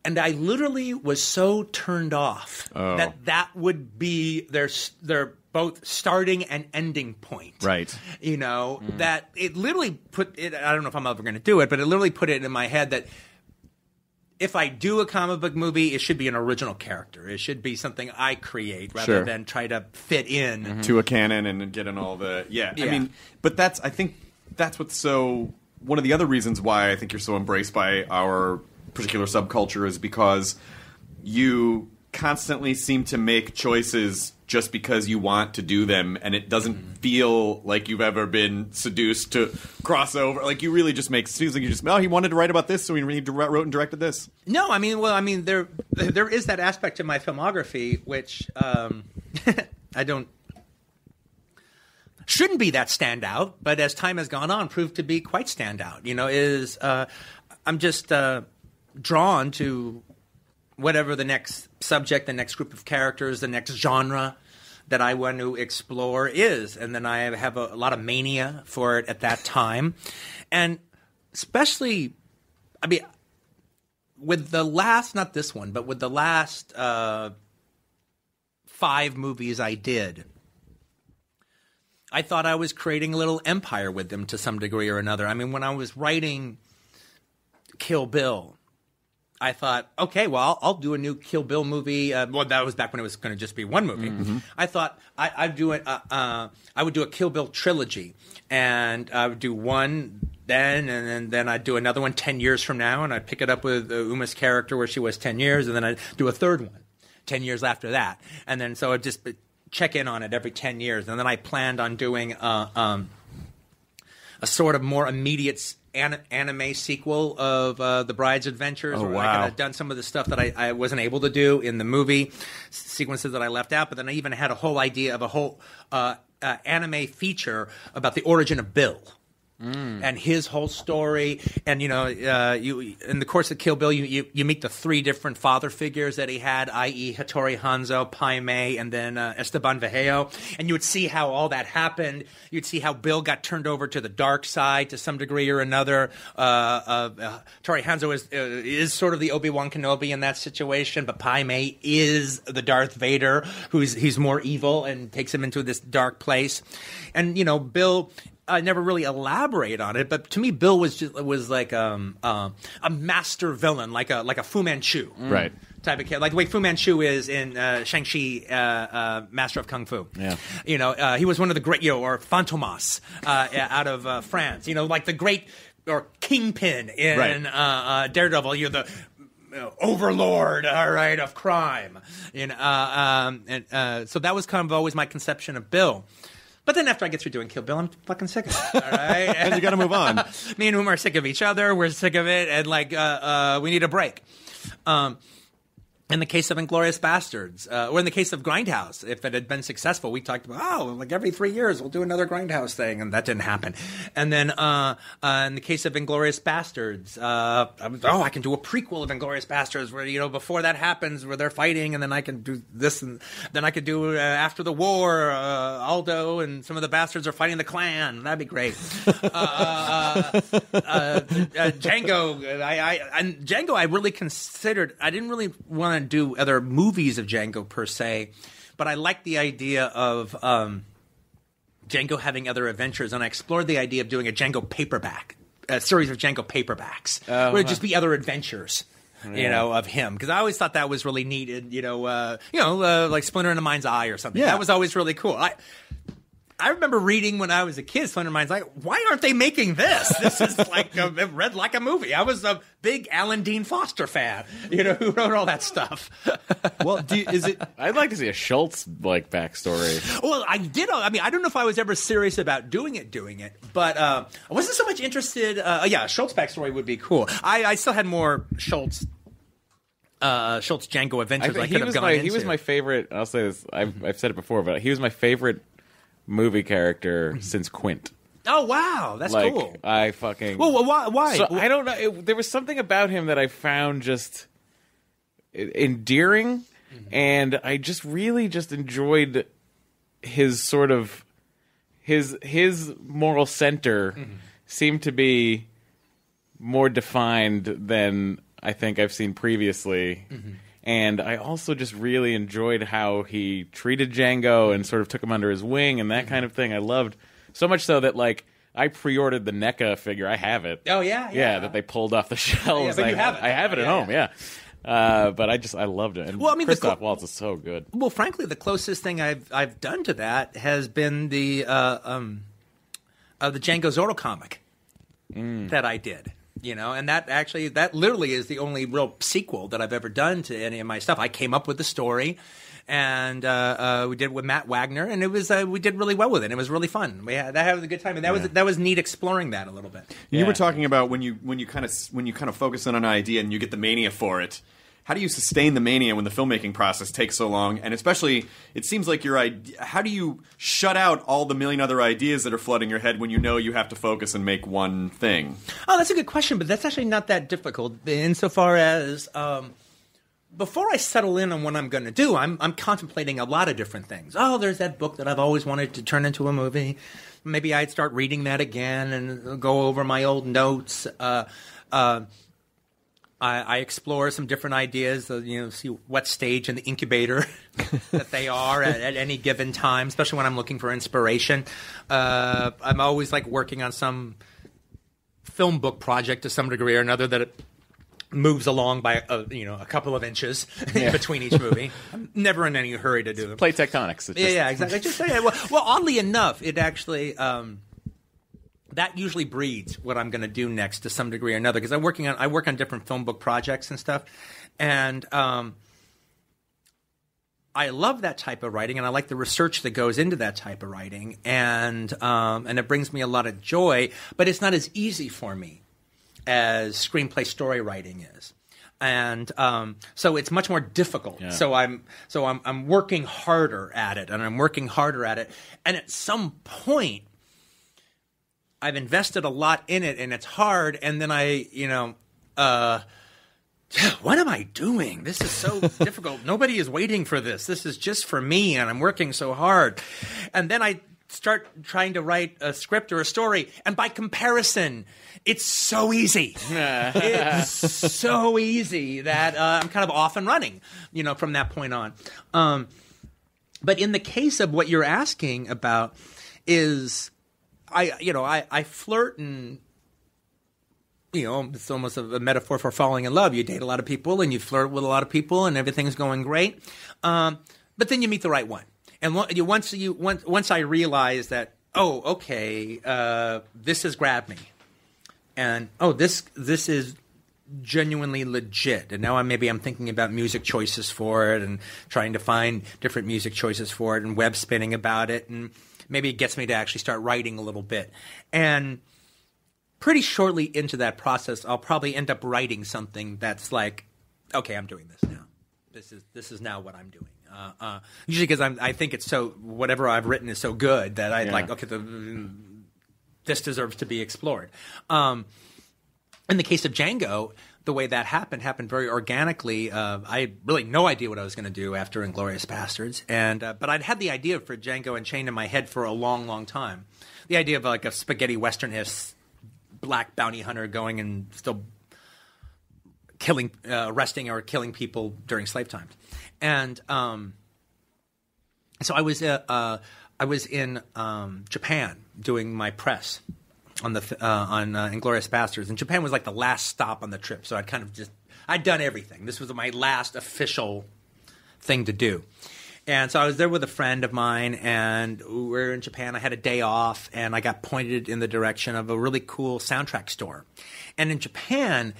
And I literally was so turned off that would be their both starting and ending point. Right. That it literally put it, I don't know if I'm ever going to do it, but it literally put it in my head that if I do a comic book movie, it should be an original character. It should be something I create rather than try to fit in. To a canon and get in all the... Yeah. I mean, but I think that's what's so... One of the other reasons why I think you're so embraced by our particular subculture is because you constantly seem to make choices just because you want to do them, and it doesn't feel like you've ever been seduced to cross over. Like, you really just make... It seems like you just... he wanted to write about this, so he wrote and directed this. No, there is that aspect of my filmography which I don't... shouldn't be that standout, but as time has gone on, proved to be quite standout. I'm just drawn to whatever the next subject, the next group of characters, the next genre that I want to explore is. And then I have a lot of mania for it at that time. And especially, with the last, not this one, but with the last 5 movies I did, I thought I was creating a little empire with them to some degree or another. I mean, when I was writing Kill Bill, I thought, okay, well, I'll do a new Kill Bill movie. Well, that was back when it was going to just be one movie. Mm-hmm. I thought I would do a Kill Bill trilogy, and I would do one then, and then I'd do another one 10 years from now, and I'd pick it up with Uma's character where she was 10 years, and then I'd do a third one 10 years after that. And then so I'd just check in on it every 10 years. And then I planned on doing a sort of more immediate anime sequel of The Bride's Adventures. Oh, where wow. I kind of done some of the stuff that I wasn't able to do in the movie, sequences that I left out. But then I even had a whole idea of a whole anime feature about the origin of Bill. and his whole story. And, you in the course of Kill Bill, you meet the 3 different father figures that he had, i.e. Hattori Hanzo, Pai Mei, and then Esteban Vallejo. And you would see how all that happened. You'd see how Bill got turned over to the dark side to some degree or another. Hattori Hanzo is sort of the Obi-Wan Kenobi in that situation, but Pai Mei is the Darth Vader, he's more evil and takes him into this dark place. And, Bill... I never really elaborate on it, but to me, Bill was like a master villain, like a Fu Manchu, right? Type of kid, like the way Fu Manchu is in Shang-Chi, Master of Kung Fu. Yeah, he was one of the great, or Fantomas out of France. Like the great or Kingpin in Daredevil. The overlord, all right, of crime. So that was kind of always my conception of Bill. But then after I get through doing Kill Bill, I'm fucking sick of it. All right? And you got to move on. Me and Uma are sick of each other. We're sick of it. And, we need a break. In the case of Inglourious Bastards, or in the case of Grindhouse, if it had been successful, we talked about, every 3 years we'll do another Grindhouse thing, and that didn't happen. And then in the case of Inglourious Bastards, I can do a prequel of Inglourious Bastards where, before that happens, where they're fighting, and then I can do this, and then I could do after the war, Aldo and some of the bastards are fighting the Klan. That'd be great. Django, Django, I really considered, I didn't really want to do other movies of Django per se, but I like the idea of Django having other adventures, and I explored the idea of doing a Django paperback, a series of Django paperbacks, where it'd just be other adventures. Of him, because I always thought that was really needed. Like Splinter in the Mind's Eye or something. Yeah. That was always really cool. I remember reading when I was a kid, Splinter in the Mind's Eye, why aren't they making this? This is it read like a movie. I was a big Alan Dean Foster fan, who wrote all that stuff. Well, I'd like to see a Schultz backstory. Well, I did. I don't know if I was ever serious about doing it, but I wasn't so much interested. A Schultz backstory would be cool. I still had more Schultz Django adventures I could have gone into. He was my favorite. I'll say this. I've said it before, but he was my favorite movie character since Quint. Oh wow, that's cool. I fucking. Well, why? So, I don't know. There was something about him that I found just endearing, and I just really enjoyed his sort of his moral center seemed to be more defined than I think I've seen previously. And I also just really enjoyed how he treated Django and sort of took him under his wing and that kind of thing. I loved so much so that I pre-ordered the NECA figure. I have it. Oh yeah. That they pulled off the shelves. Yeah, but you have it. I have it at home. Yeah. But I loved it. And Christoph Waltz is so good. Well, frankly, the closest thing I've done to that has been the Django Zorro comic that I did. And that literally is the only real sequel that I've ever done to any of my stuff. I came up with the story, and we did it with Matt Wagner, and it was we did really well with it. It was really fun. We had a good time, and that was neat exploring that a little bit. You were talking about when you kind of focus in on an idea and you get the mania for it. How do you sustain the mania when the filmmaking process takes so long? And especially, it seems like how do you shut out all the million other ideas that are flooding your head when you know you have to focus and make one thing? Oh, that's a good question, but that's actually not that difficult insofar as before I settle in on what I'm going to do, I'm contemplating a lot of different things. Oh, there's that book that I've always wanted to turn into a movie. Maybe I'd start reading that again and go over my old notes. I explore some different ideas, see what stage in the incubator that they are at any given time, especially when I'm looking for inspiration. I'm always working on some film book project to some degree or another that it moves along by a couple of inches in between each movie. I'm never in any hurry to do them. Play tectonics. Exactly. Well, oddly enough, it actually that usually breeds what I'm going to do next to some degree or another, because I work on different film book projects and stuff, and I love that type of writing, and I like the research that goes into that type of writing, and it brings me a lot of joy. But it's not as easy for me as screenplay story writing is, and so it's much more difficult. Yeah. So I'm working harder at it, and at some point, I've invested a lot in it, and it's hard. And then what am I doing? This is so difficult. Nobody is waiting for this. This is just for me, and I'm working so hard. And then I start trying to write a script or a story, and by comparison, it's so easy. It's so easy that I'm kind of off and running, from that point on. But in the case of what you're asking about is, I flirt and, it's almost a metaphor for falling in love. You date a lot of people and you flirt with a lot of people and everything's going great. But then you meet the right one. And once I realized that, this has grabbed me. And, this is genuinely legit. And now I'm thinking about music choices for it and trying to find different music choices for it and web spinning about it. And maybe it gets me to actually start writing a little bit. And pretty shortly into that process, I'll probably end up writing something that's like, okay, I'm doing this now. This is now what I'm doing. Usually because I think it's so, whatever I've written is so good that I like, okay, this deserves to be explored. In the case of Django, the way that happened very organically. I had really no idea what I was going to do after Inglourious Bastards, but I'd had the idea for Django Unchained in my head for a long, long time. The idea of like a spaghetti western-ish black bounty hunter going and still arresting or killing people during slave times. And so I was in Japan doing my press on Inglourious Bastards, and Japan was like the last stop on the trip. So I'd done everything. This was my last official thing to do. And so I was there with a friend of mine, and we were in Japan. I had a day off, and I got pointed in the direction of a really cool soundtrack store. And in Japan,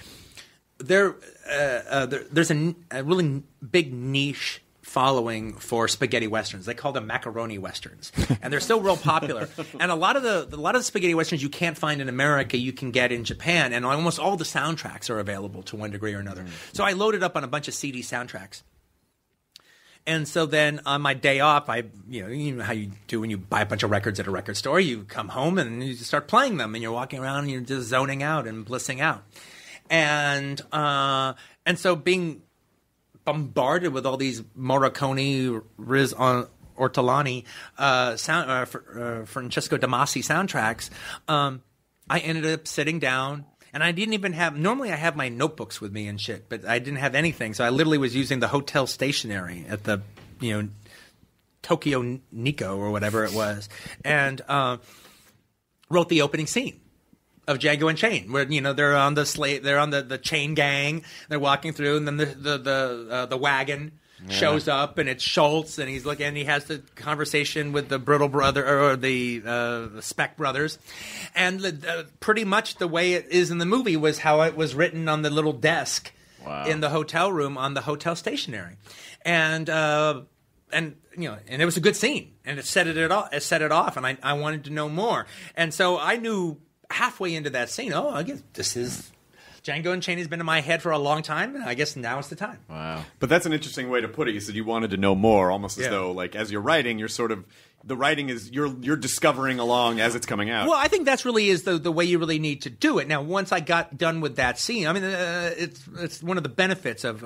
there's a really big niche following for spaghetti westerns. They call them macaroni westerns, and they're still real popular. And a lot of the spaghetti westerns you can't find in America, you can get in Japan, and almost all the soundtracks are available to one degree or another. So I loaded up on a bunch of CD soundtracks. And so then on my day off, you know how you do when you buy a bunch of records at a record store. You come home and you start playing them, and you're walking around and you're just zoning out and blissing out. And so being bombarded with all these Morricone, Riz Ortolani, Francesco Damasi soundtracks, I ended up sitting down. And I didn't even have – normally I have my notebooks with me and shit, but I didn't have anything. So I literally was using the hotel stationery at the, Tokyo Nikko or whatever it was, and wrote the opening scene of Django Unchained, where, they're on the chain gang. They're walking through, and then the wagon – shows up, and it's Schultz, and he's looking, and he has the conversation with the Brittle brother or the Speck brothers, and pretty much the way it is in the movie was how it was written on the little desk in the hotel room on the hotel stationery, and it was a good scene, and it set it off, and I wanted to know more, and so I knew halfway into that scene, I guess this is. Django Unchained has been in my head for a long time, and I guess now is the time. Wow. But that's an interesting way to put it. You said you wanted to know more, almost as though, like, as you're writing, you're sort of – the writing is – you're discovering along as it's coming out. Well, I think that's really is the way you really need to do it. Now, once I got done with that scene, I mean, it's one of the benefits of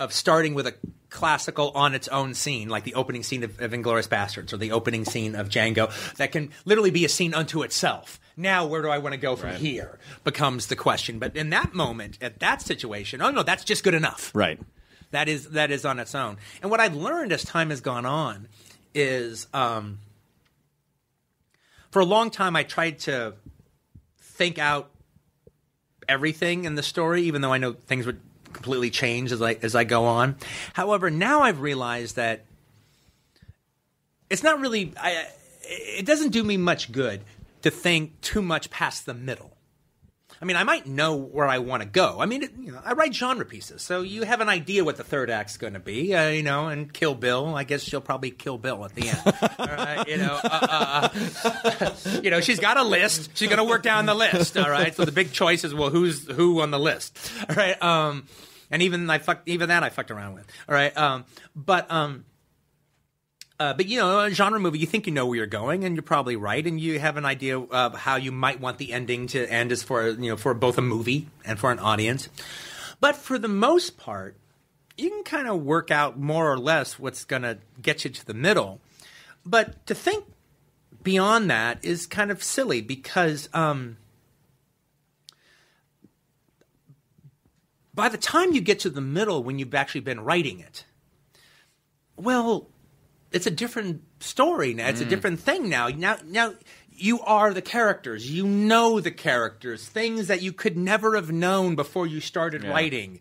starting with a classical on its own scene, like the opening scene of Inglourious Bastards or the opening scene of Django, that can literally be a scene unto itself. Now, where do I want to go from here becomes the question. But in that moment, at that situation, that's just good enough. Right. That is on its own. And what I've learned as time has gone on is for a long time I tried to think out everything in the story, even though I know things would completely change as I go on. However, now I've realized that it's not really it doesn't do me much good to think too much past the middle. I mean, I might know where I want to go. I mean, I write genre pieces, so you have an idea what the third act's going to be, and Kill Bill. I guess she'll probably kill Bill at the end. She's got a list. She's going to work down the list, all right? So the big choice is, well, who's who on the list, all right? And even that I fucked around with, all right? But a genre movie, you think you know where you're going, and you're probably right, and you have an idea of how you might want the ending to end as for both a movie and for an audience. But for the most part, you can kind of work out more or less what's going to get you to the middle. But to think beyond that is kind of silly because by the time you get to the middle when you've actually been writing it, well, it's a different story now. It's a different thing now. Now you are the characters. You know the characters. Things that you could never have known before you started writing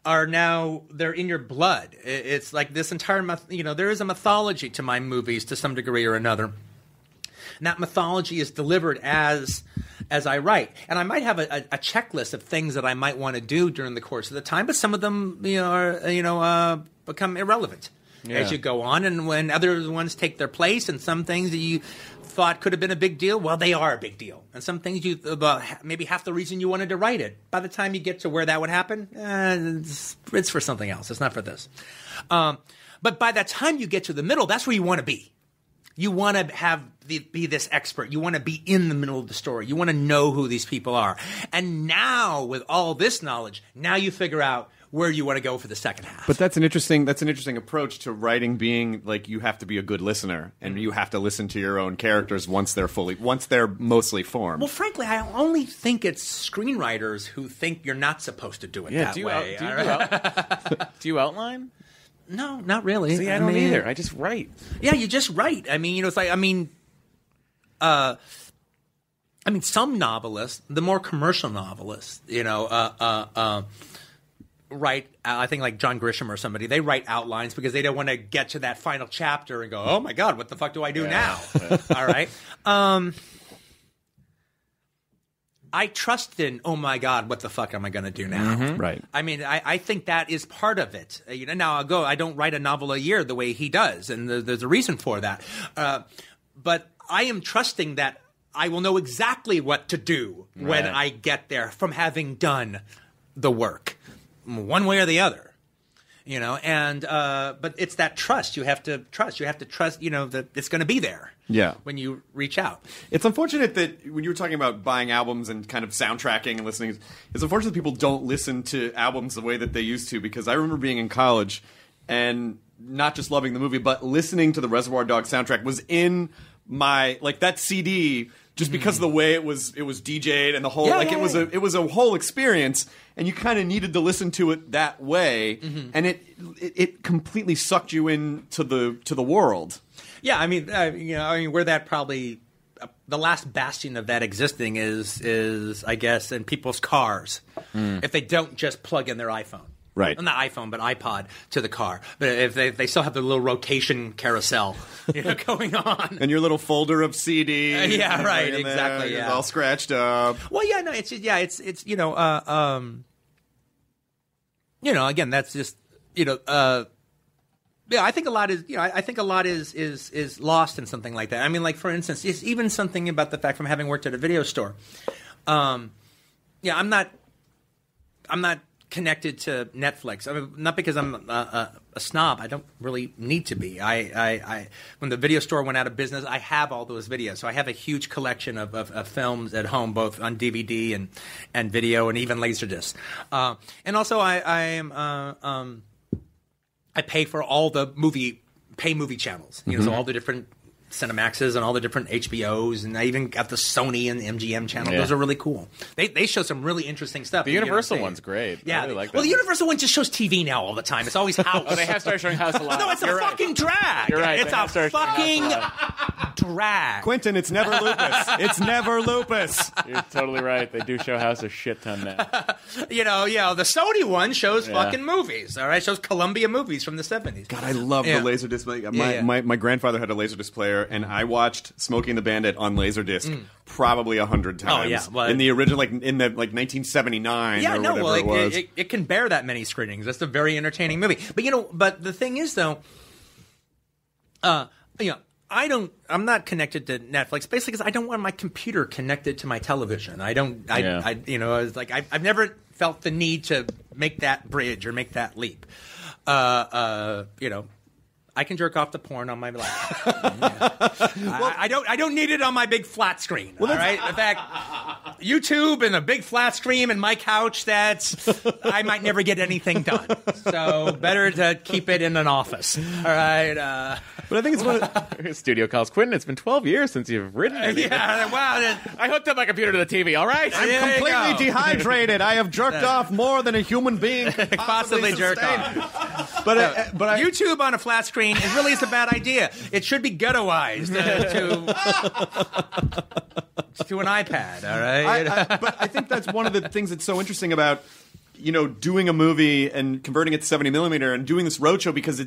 are now, they're in your blood. It's like this entire, there is a mythology to my movies to some degree or another. And that mythology is delivered as I write. And I might have a checklist of things that I might want to do during the course of the time, but some of them, become irrelevant. As you go on, and when other ones take their place, and some things that you thought could have been a big deal, well, they are a big deal. And some things maybe half the reason you wanted to write it, by the time you get to where that would happen, it's for something else. It's not for this. But by the time you get to the middle, that's where you want to be. You want to be this expert. You want to be in the middle of the story. You want to know who these people are. And now, with all this knowledge, now you figure out where you want to go for the second half. But that's an interesting approach to writing, being like you have to be a good listener and you have to listen to your own characters once they're mostly formed. Well, frankly, I only think it's screenwriters who think you're not supposed to do it that way. Do you outline? No, not really. See, I don't either. I just write. Yeah, you just write. It's like, some novelists, the more commercial novelists, write, I think like John Grisham or somebody, they write outlines because they don't want to get to that final chapter and go, oh my God, what the fuck do I do now? All right. I trust in, oh my God, what the fuck am I going to do now? Mm-hmm. Right. I think that is part of it. Now I don't write a novel a year the way he does, and there's a reason for that. But I am trusting that I will know exactly what to do when I get there from having done the work, one way or the other. But it's that trust. You have to trust. You have to trust, that it's going to be there. Yeah. When you reach out. It's unfortunate that when you were talking about buying albums and kind of soundtracking and listening, it's unfortunate that people don't listen to albums the way that they used to, because I remember being in college and not just loving the movie, but listening to the Reservoir Dogs soundtrack was in my, like, that CD, just because of the way it was DJ'd and the whole, it was a whole experience, and you kind of needed to listen to it that way, and it completely sucked you into the world. Yeah, where that probably the last bastion of that existing is I guess in people's cars, if they don't just plug in their iPhone. Right. Well, not iPhone, but iPod to the car. But if they still have the little rotation carousel, going on. And your little folder of CDs. Yeah, right, exactly. There, all scratched up. Well, yeah, no, it's again, that's just, I think a lot is lost in something like that. Like, for instance, it's even something about the fact from having worked at a video store. I'm not connected to Netflix. Not because I'm a snob. I don't really need to be. I when the video store went out of business, I have all those videos. So I have a huge collection of films at home, both on DVD and video, and even Laserdisc. And also, I pay for all the movie channels. So all the different Cinemaxes and all the different HBOs, and I even got the Sony and MGM channel. Yeah. Those are really cool. They show some really interesting stuff. The Universal one's great. Yeah, I really like that. Well, the Universal one just shows TV now all the time. It's always House. Oh, they have started showing House a lot. No, it's a fucking drag. You're right. It's a fucking drag. Quentin, it's never Lupus. It's never Lupus. You're totally right. They do show House a shit ton now. The Sony one shows fucking movies. All right, shows Columbia movies from the 70s. God, I love the Laserdisc. My grandfather had a Laserdisc player, and I watched Smokey and the Bandit on Laserdisc probably 100 times. Oh, yeah. Well, in the original, in 1979 or whatever it was. It can bear that many screenings. That's a very entertaining movie. But the thing is, though, I'm not connected to Netflix basically because I don't want my computer connected to my television. I've never felt the need to make that bridge or make that leap. I can jerk off to porn on my laptop. I don't need it on my big flat screen. All right. In fact, YouTube and a big flat screen and my couch. I might never get anything done. So better to keep it in an office. All right. But I think it's one of studio calls. Quentin, it's been 12 years since you've written anything. Yeah. Well, I hooked up my computer to the TV. All right. I'm completely dehydrated. I have jerked off more than a human being could possibly jerk off. But YouTube on a flat screen. It really is a bad idea. It should be ghettoized to an iPad, all right? But I think that's one of the things that's so interesting about, doing a movie and converting it to 70 millimeter and doing this roadshow, because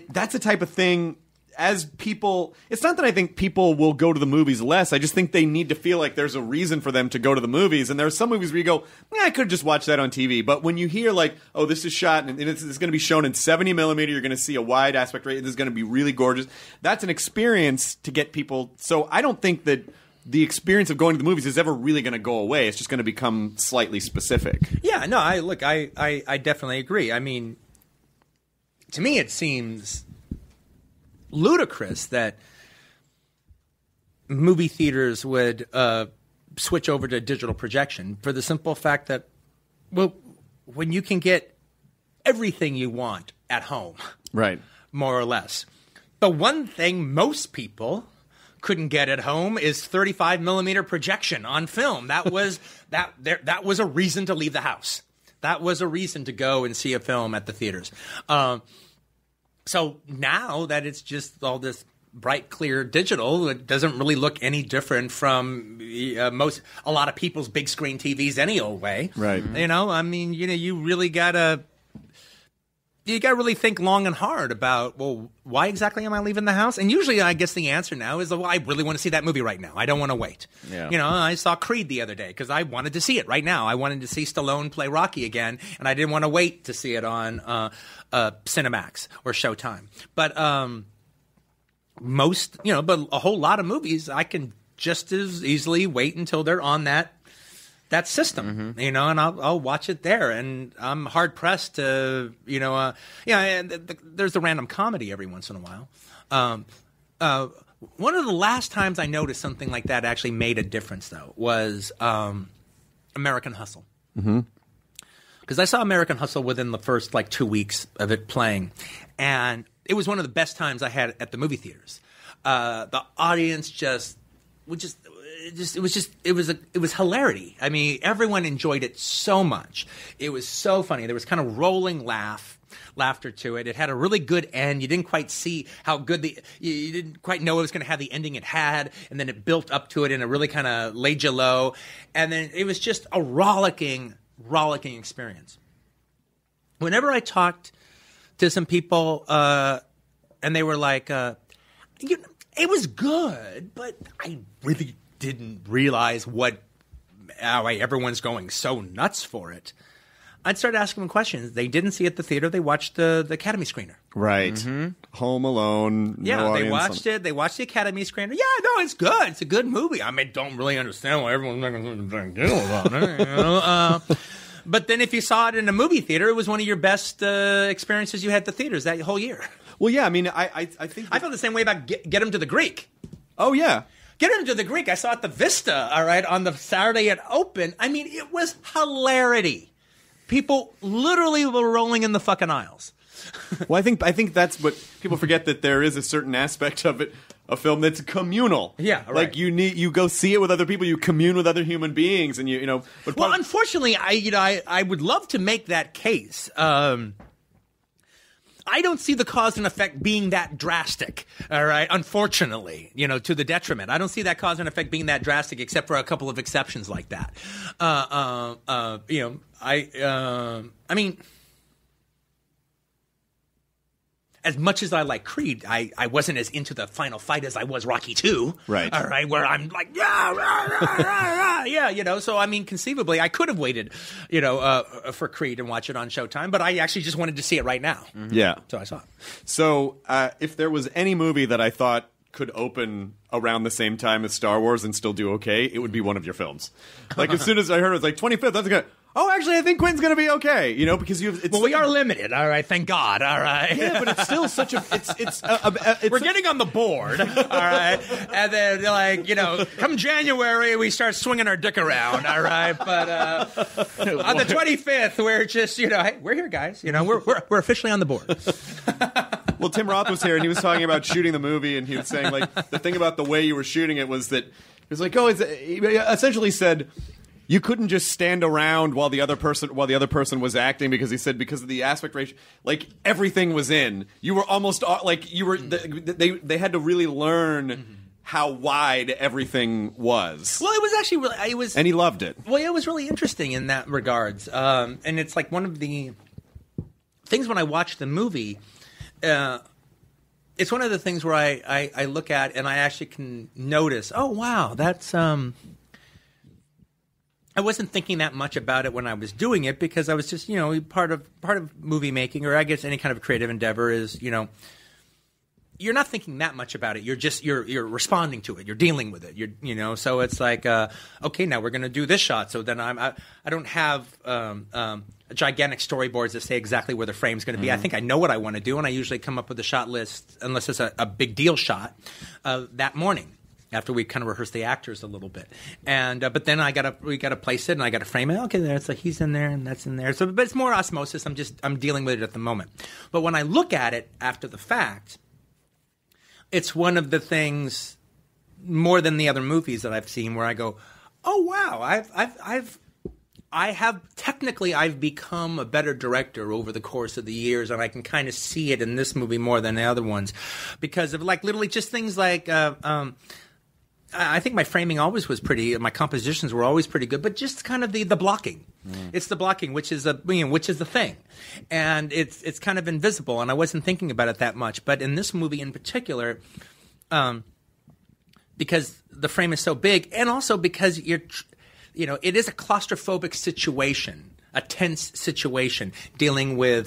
that's the type of thing. As people, it's not that I think people will go to the movies less. I just think they need to feel like there's a reason for them to go to the movies. And there are some movies where you go, I could just watch that on TV. But when you hear like, oh, this is shot and it's going to be shown in 70 millimeter, you're going to see a wide aspect rate. This is going to be really gorgeous. That's an experience to get people. So I don't think that the experience of going to the movies is ever really going to go away. It's just going to become slightly specific. Yeah, no, I definitely agree. I mean, to me, it seems ludicrous that movie theaters would switch over to digital projection for the simple fact that, well, when you can get everything you want at home, right, more or less. The one thing most people couldn't get at home is 35 millimeter projection on film. That was that was a reason to leave the house. That was a reason to go and see a film at the theaters. So now that it's just all this bright, clear digital, it doesn't really look any different from a lot of people's big screen TVs any old way. Right. I mean, you really gotta really think long and hard about, well, why exactly am I leaving the house? And usually I guess the answer now is, well, I really want to see that movie right now. I don't want to wait. Yeah. I saw Creed the other day because I wanted to see it right now. I wanted to see Stallone play Rocky again, and I didn't want to wait to see it on Cinemax or Showtime. But but a whole lot of movies I can just as easily wait until they're on that system, and I'll watch it there. And I'm hard pressed to, there's the random comedy every once in a while. One of the last times I noticed something like that actually made a difference, though, was American Hustle. Mm-hmm. Because I saw American Hustle within the first 2 weeks of it playing, and it was one of the best times I had at the movie theaters. The audience it was hilarity. I mean, everyone enjoyed it so much. It was so funny. There was kind of rolling laughter to it. It had a really good end. You didn't quite see how good you didn't quite know it was going to have the ending it had, and then it built up to it and it really kind of laid you low. And then it was just a rollicking experience. Whenever I talked to some people, and they were like, it was good, but I really didn't realize how everyone's going so nuts for it. I'd start asking them questions. They didn't see it at the theater. They watched the Academy screener. Right. Mm-hmm. Home Alone. Yeah, they watched it. They watched the Academy screener. Yeah, no, it's good. It's a good movie. I mean, don't really understand why everyone's making a big deal about it. But then if you saw it in a movie theater, it was one of your best experiences you had at the theaters that whole year. Well, yeah, I mean, I think... I felt the same way about Get Him to the Greek. Oh, yeah. Get Him to the Greek. I saw it at the Vista, all right, on the Saturday it opened. I mean, it was hilarity. People literally were rolling in the fucking aisles. Well, I think that's what people forget, that there is a certain aspect of it, a film that's communal. Yeah, right. Like you go see it with other people, you commune with other human beings, and But well, unfortunately, I would love to make that case. I don't see the cause and effect being that drastic, all right, unfortunately, to the detriment. I don't see that cause and effect being that drastic, except for a couple of exceptions like that. I mean, as much as I like Creed, I wasn't as into the final fight as I was Rocky 2. Right. All right, where I'm like, yeah, so I mean, conceivably, I could have waited, for Creed and watch it on Showtime, but I actually just wanted to see it right now. Mm-hmm. Yeah. So I saw it. So if there was any movie that I thought could open around the same time as Star Wars and still do okay, it would be one of your films. Like, as soon as I heard it was like 25th, I was like, oh, actually, I think Quentin's going to be okay, you know, because we are limited, all right, thank God, all right. Yeah, but it's still such a, it's we're getting on the board, all right, and then, like, you know, come January, we start swinging our dick around, all right, but on the 25th, we're just, you know, hey, we're here, guys, you know, we're officially on the board. Well, Tim Roth was here, and he was talking about shooting the movie, and he was saying, like, the thing about the way you were shooting it was that, it was like, he essentially said, you couldn't just stand around while the other person was acting, because he said because of the aspect ratio, like, everything was in. You were almost, like, you were, they had to really learn how wide everything was. Well, it was actually really, and he loved it. Well, it was really interesting in that regards. And it's like one of the things when I watch the movie, it's one of the things where I look at and I actually can notice, oh, wow, that's, I wasn't thinking that much about it when I was doing it, because I was just, you know, part of movie making, or I guess any kind of creative endeavor is, you know, you're not thinking that much about it. You're just you're responding to it. You're dealing with it. You know. So it's like, okay, now we're going to do this shot. So then I don't have gigantic storyboards that say exactly where the frame's going to be. I think I know what I want to do, and I usually come up with a shot list, unless it's a big deal shot, that morning, after we kind of rehearse the actors a little bit. And but then we gotta place it, and I gotta frame it. Okay, there, it's like he's in there and that's in there. So, but it's more osmosis. I'm dealing with it at the moment. But when I look at it after the fact, it's one of the things more than the other movies that I've seen where I go, oh wow, I've become a better director over the course of the years, and I can kind of see it in this movie more than the other ones, because of, like, literally just things like, I think my framing always was pretty, my compositions were always pretty good, but just kind of the blocking. It's the blocking, which is the thing, and it's kind of invisible, and I wasn't thinking about it that much. But in this movie in particular, because the frame is so big, and also because it is a claustrophobic situation, a tense situation, dealing with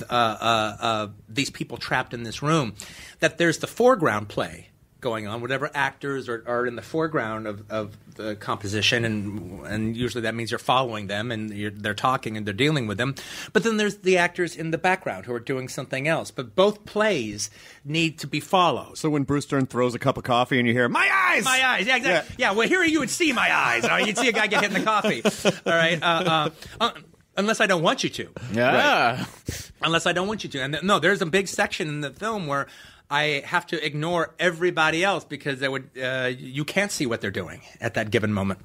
these people trapped in this room, that there's the foreground play going on, whatever actors are in the foreground of the composition, and usually that means you're following them and they're talking and they're dealing with them. But then there's the actors in the background who are doing something else. But both plays need to be followed. So when Bruce Dern throws a cup of coffee and you hear, my eyes! My eyes, yeah, exactly. Yeah, well, here you would see my eyes. You'd see a guy get hit in the coffee. All right? Unless I don't want you to. Yeah. Right? Unless I don't want you to. And there's a big section in the film where I have to ignore everybody else because you can't see what they're doing at that given moment.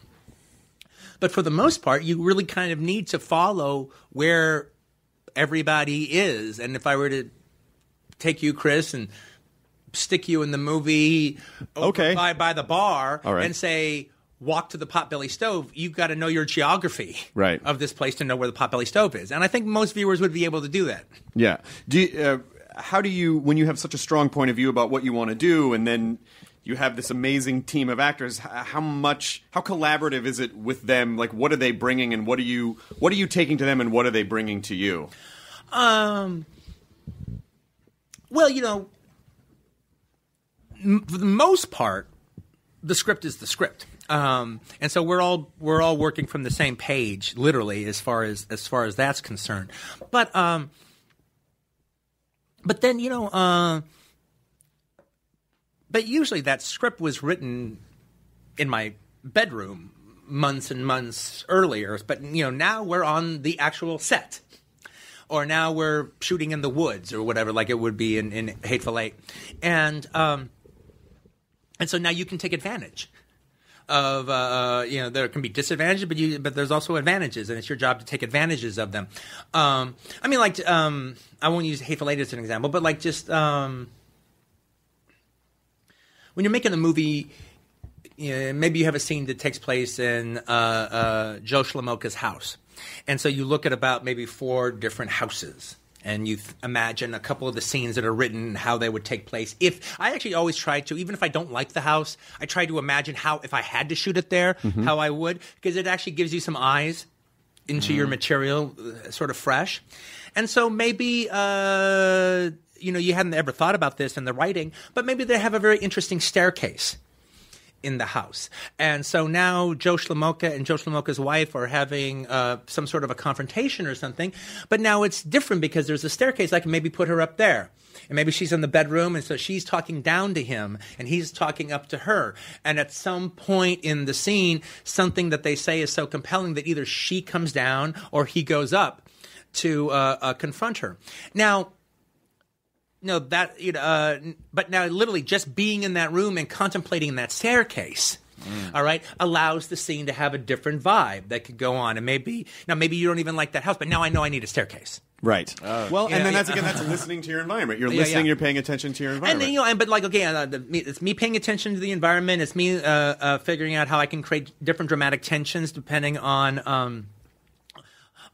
But for the most part, you really kind of need to follow where everybody is. And if I were to take you, Chris, and stick you in the movie by the bar and say, walk to the potbelly stove, you've got to know your geography of this place to know where the potbelly stove is. And I think most viewers would be able to do that. Yeah. How do you, when you have such a strong point of view about what you want to do, and then you have this amazing team of actors, how collaborative is it with them? Like, what are they bringing, and what are you taking to them, and what are they bringing to you? Well, for the most part, the script is the script. And so we're all working from the same page, literally, as far as that's concerned. But then, but usually that script was written in my bedroom months and months earlier. But, now we're on the actual set. Or now we're shooting in the woods or whatever, like it would be in Hateful Eight. And so now you can take advantage of, there can be disadvantages, but there's also advantages, and it's your job to take advantages of them. I won't use Hateful Eight as an example, but like just when you're making a movie, maybe you have a scene that takes place in Joe Schlemoka's house, and so you look at about maybe 4 different houses. And you imagine a couple of the scenes that are written, how they would take place. If I actually always try to, even if I don't like the house, I try to imagine how, if I had to shoot it there, how I would, because it actually gives you some eyes into your material, sort of fresh. And so maybe, you hadn't ever thought about this in the writing, but maybe they have a very interesting staircase in the house. And so now Joe Schlemoka and Joe Schlemoka's wife are having some sort of a confrontation or something. But now it's different because there's a staircase. I can maybe put her up there. And maybe she's in the bedroom, and so she's talking down to him, and he's talking up to her. And at some point in the scene, something that they say is so compelling that either she comes down or he goes up to confront her. Now, no, that but now literally just being in that room and contemplating that staircase, all right, allows the scene to have a different vibe that could go on. And maybe you don't even like that house, but now I know I need a staircase. Right. Well, and then that's listening to your environment. You're listening. You're paying attention to your environment. And then, but like, okay, it's me paying attention to the environment. It's me figuring out how I can create different dramatic tensions depending on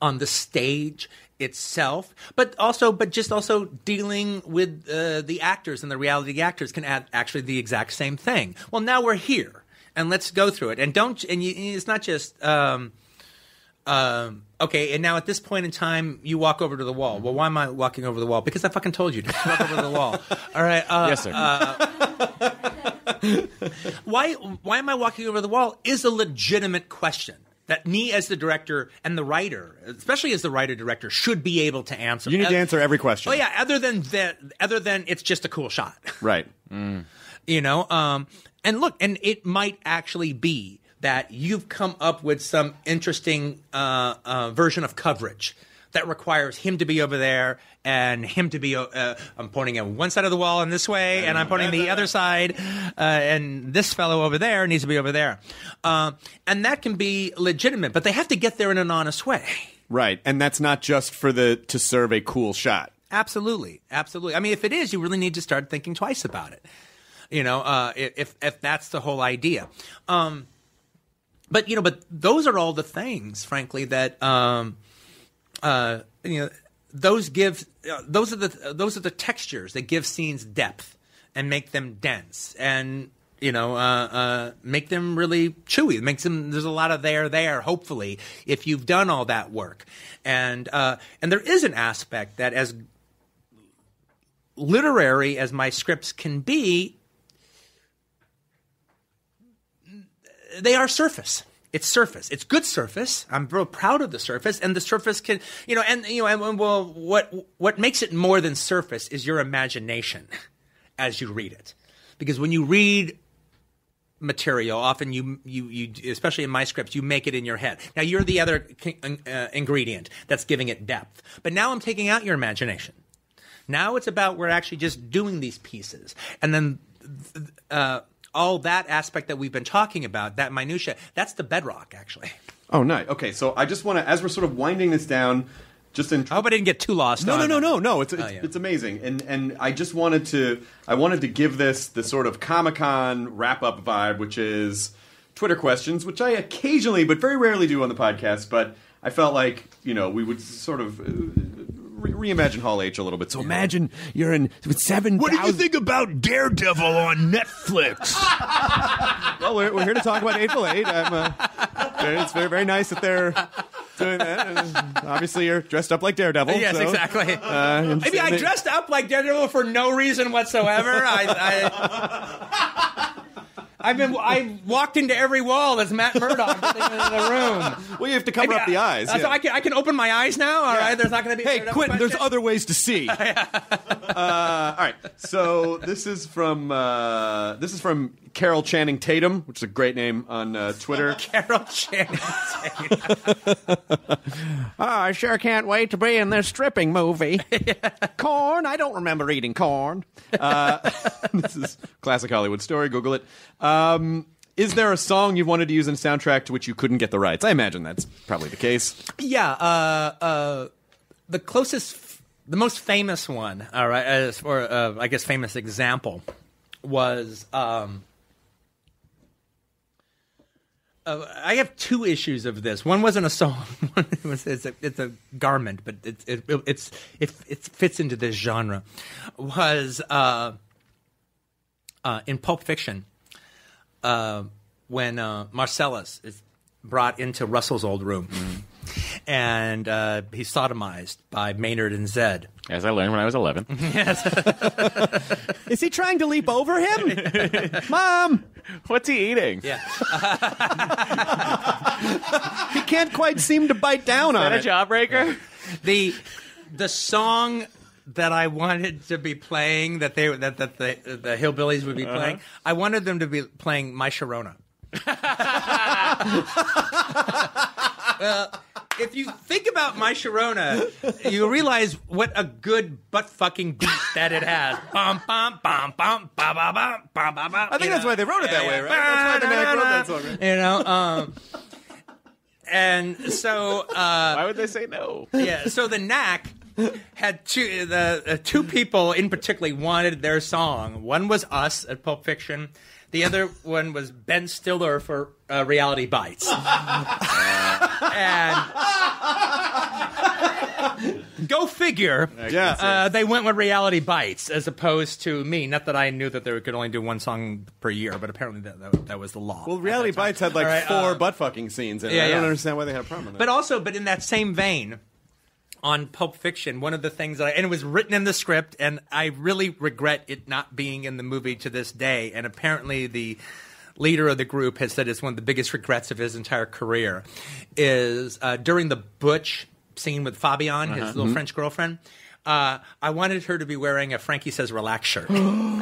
the stage itself, but just also dealing with the actors, and the reality actors can add actually the exact same thing. Well, now we're here, and let's go through it. And it's not just okay. And now at this point in time, you walk over to the wall. Well, why am I walking over the wall? Because I fucking told you to walk over the wall. All right. Yes, sir. Why am I walking over the wall? Is a legitimate question that me as the director and the writer, especially as the writer-director, should be able to answer. You need to answer every question. Oh yeah, other than it's just a cool shot. Right. And look, and it might actually be that you've come up with some interesting version of coverage that requires him to be over there and him to be I'm pointing at one side of the wall in this way, and I'm pointing the other side, and this fellow over there needs to be over there. And that can be legitimate, but they have to get there in an honest way. Right. And that's not just to serve a cool shot. Absolutely. I mean, if it is, you really need to start thinking twice about it. If that's the whole idea. But those are all the things, frankly, that those are the textures that give scenes depth and make them dense and make them really chewy. It makes them, there's a lot of there hopefully, if you've done all that work. And there is an aspect that, as literary as my scripts can be, they are surface. It's surface. It's good surface. I'm real proud of the surface, and the surface can, what makes it more than surface is your imagination as you read it, because when you read material, often you especially in my scripts, you make it in your head. Now you're the other ingredient that's giving it depth, but now I'm taking out your imagination. Now it's about we're actually just doing these pieces, and then all that aspect that we've been talking about, that minutia, that's the bedrock, actually. Oh, nice. Okay, so I just want to, as we're sort of winding this down, I hope I didn't get too lost. No. It's amazing, and I just wanted to give this the sort of Comic-Con wrap-up vibe, which is Twitter questions, which I occasionally, but very rarely do on the podcast. But I felt like we would sort of reimagine Hall H a little bit. So imagine you're in 7,000. What do you think about Daredevil on Netflix? Well, we're here to talk about Hateful Eight. It's very, very nice that they're doing that. And obviously, you're dressed up like Daredevil. Yes, so, exactly. Maybe I dressed up like Daredevil for no reason whatsoever. I walked into every wall as Matt Murdock sitting in the room. Well, you have to cover up the eyes. So I can open my eyes now. All right, there's not going to be. Hey, Quentin, there's other ways to see. All right, so this is from Carol Channing Tatum, which is a great name on Twitter. Carol Channing Tatum. I sure can't wait to be in this stripping movie. Corn? I don't remember eating corn. This is classic Hollywood story. Google it. Is there a song you've wanted to use in a soundtrack to which you couldn't get the rights? I imagine that's probably the case. Yeah. The most famous one, all right, or I guess famous example was. I have two issues of this. One wasn't a song. One it's a garment, but it fits into this genre. Was in Pulp Fiction when Marcellus is brought into Russell's old room, and he's sodomized by Maynard and Zed. As I learned when I was 11. Yes. Is he trying to leap over him? Mom! What's he eating? Yeah. He can't quite seem to bite down on Is it. that a jawbreaker? The song that I wanted to be playing, that the hillbillies would be playing, I wanted them to be playing My Sharona. If you think about My Sharona, you realize what a good butt-fucking beat that it has. Bum, bum, bum, bum, ba, ba, bum, ba, ba, ba, I think that's why they wrote it that way, right? That's why the Knack wrote that song. Right? You know, and so... Why would they say no? Yeah, so the Knack had two people in particular wanted their song. One was us at Pulp Fiction. The other one was Ben Stiller for Reality Bites. And go figure. Yeah. They went with Reality Bites as opposed to me. Not that I knew that they could only do one song per year, but apparently that was the law. Well, Reality Bites had like 4 butt-fucking scenes in it. Yeah, I don't yeah. understand why they had a problem with that. But in that same vein, on Pulp Fiction, one of the things and it was written in the script, and I really regret it not being in the movie to this day. And apparently, the leader of the group has said it's one of the biggest regrets of his entire career. Is during the Butch scene with Fabian, his little French girlfriend. I wanted her to be wearing a Frankie Says Relax shirt. And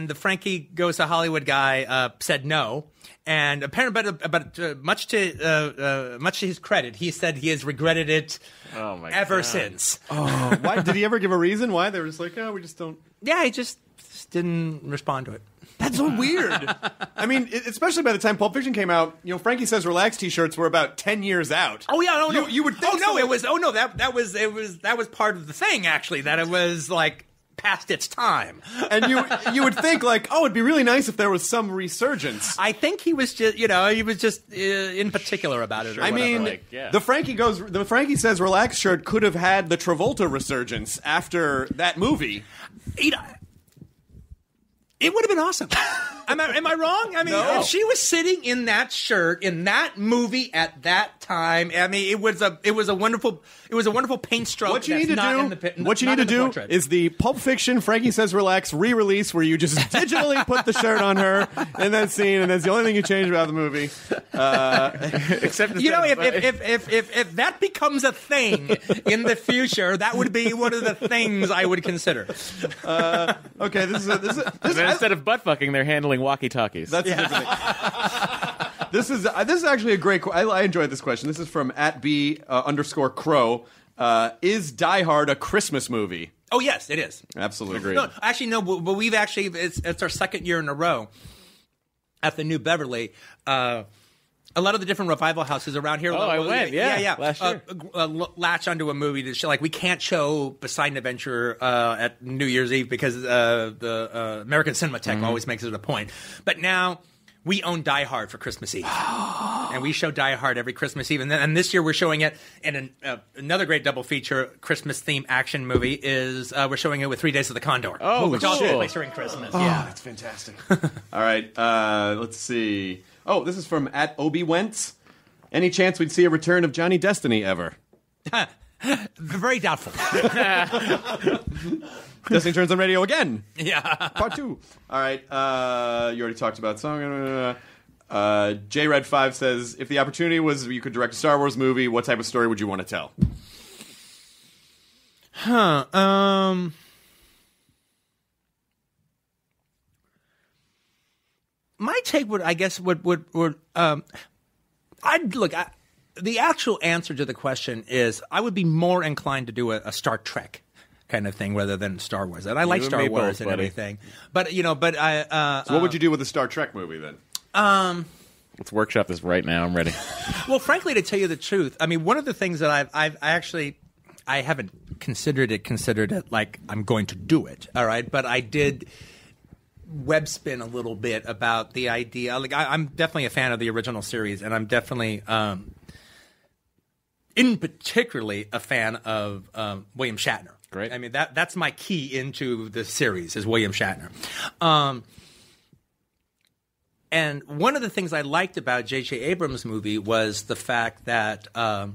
the Frankie Goes to Hollywood guy said no. And apparently, but much to his credit, he said he has regretted it ever since. Oh, why did he ever give a reason why? They were just like, oh, we just don't. Yeah, he just didn't respond to it. That's so weird. I mean, especially by the time Pulp Fiction came out, you know, Frankie Says Relax T-shirts were about 10 years out. Oh yeah, no, You would think. that was part of the thing actually, that it was like past its time. And you would think like, oh, it'd be really nice if there was some resurgence. I think he was just, in particular about it. Or I whatever. mean, the Frankie Says Relax shirt could have had the Travolta resurgence after that movie. It would have been awesome. Am I wrong? I mean, if she was sitting in that shirt in that movie at that time, I mean, it was a wonderful paint stroke. What you need to do is the Pulp Fiction Frankie Says Relax re-release, where you just digitally put the shirt on her in that scene, and that's the only thing you change about the movie. Except if that becomes a thing in the future, that would be one of the things I would consider. Okay, this is instead of butt fucking, they're handling walkie-talkies. That's a different thing. This is actually a great. I enjoyed this question. This is from @B_Crow. Is Die Hard a Christmas movie? Oh yes, it is. Absolutely. No, actually, no. But we've actually it's our second year in a row at the New Beverly. A lot of the different revival houses around here. I went. Yeah. Last year. Latch onto a movie to show. Like, we can't show Poseidon Adventure at New Year's Eve because the American Cinematheque always makes it a point. But now we own Die Hard for Christmas Eve, and we show Die Hard every Christmas Eve. And this year we're showing it in another great double feature Christmas themed action movie. Is we're showing it with 3 Days of the Condor, which also takes place during Christmas. Yeah, that's fantastic. All right, let's see. Oh, this is from @ObiWentz. Any chance we'd see a return of Johnny Destiny ever? Very doubtful. Destiny turns on radio again. Yeah. Part 2. All right. You already talked about song. JRed5 says, if the opportunity was you could direct a Star Wars movie, what type of story would you want to tell? My take would the actual answer to the question is I would be more inclined to do a Star Trek kind of thing rather than Star Wars. And I like Star Wars and everything. But so what would you do with a Star Trek movie then? Let's workshop this right now. I'm ready. Well, frankly, to tell you the truth, I mean, one of the things that I haven't considered it like I'm going to do it. All right, but I did web spin a little bit about the idea. Like, I'm definitely a fan of the original series, and I'm definitely, in particularly, a fan of William Shatner. Great. I mean, that's my key into the series is William Shatner. And one of the things I liked about J.J. Abrams' movie was the fact that I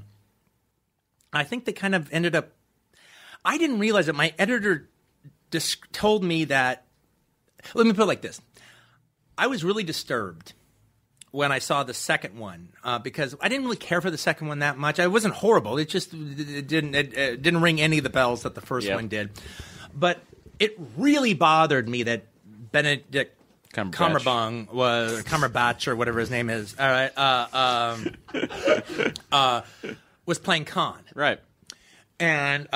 think they kind of ended up. I didn't realize that my editor told me that. Let me put it like this. I was really disturbed when I saw the second one because I didn't really care for the second one that much. It wasn't horrible. It just it didn't ring any of the bells that the first one did. But it really bothered me that Benedict Cumberbatch or whatever his name is, was playing Khan. Right. And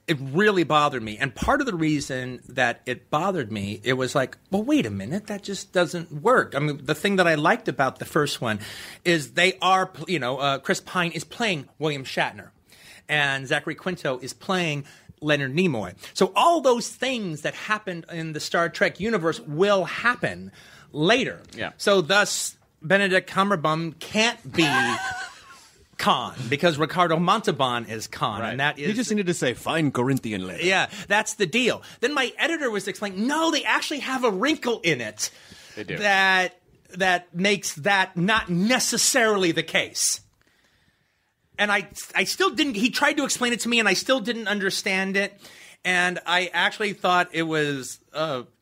it really bothered me. And part of the reason that it bothered me, it was like, well, wait a minute, that just doesn't work. I mean, the thing that I liked about the first one is they are, Chris Pine is playing William Shatner. And Zachary Quinto is playing Leonard Nimoy. So all those things that happened in the Star Trek universe will happen later. Yeah. So thus, Benedict Cumberbatch can't be Khan because Ricardo Montalban is Khan, and that is. You just needed to say fine Corinthian letter. Yeah, that's the deal. Then my editor was explaining, no, they actually have a wrinkle in it. They do. That makes that not necessarily the case. And I still didn't. He tried to explain it to me, and I still didn't understand it. And I actually thought it was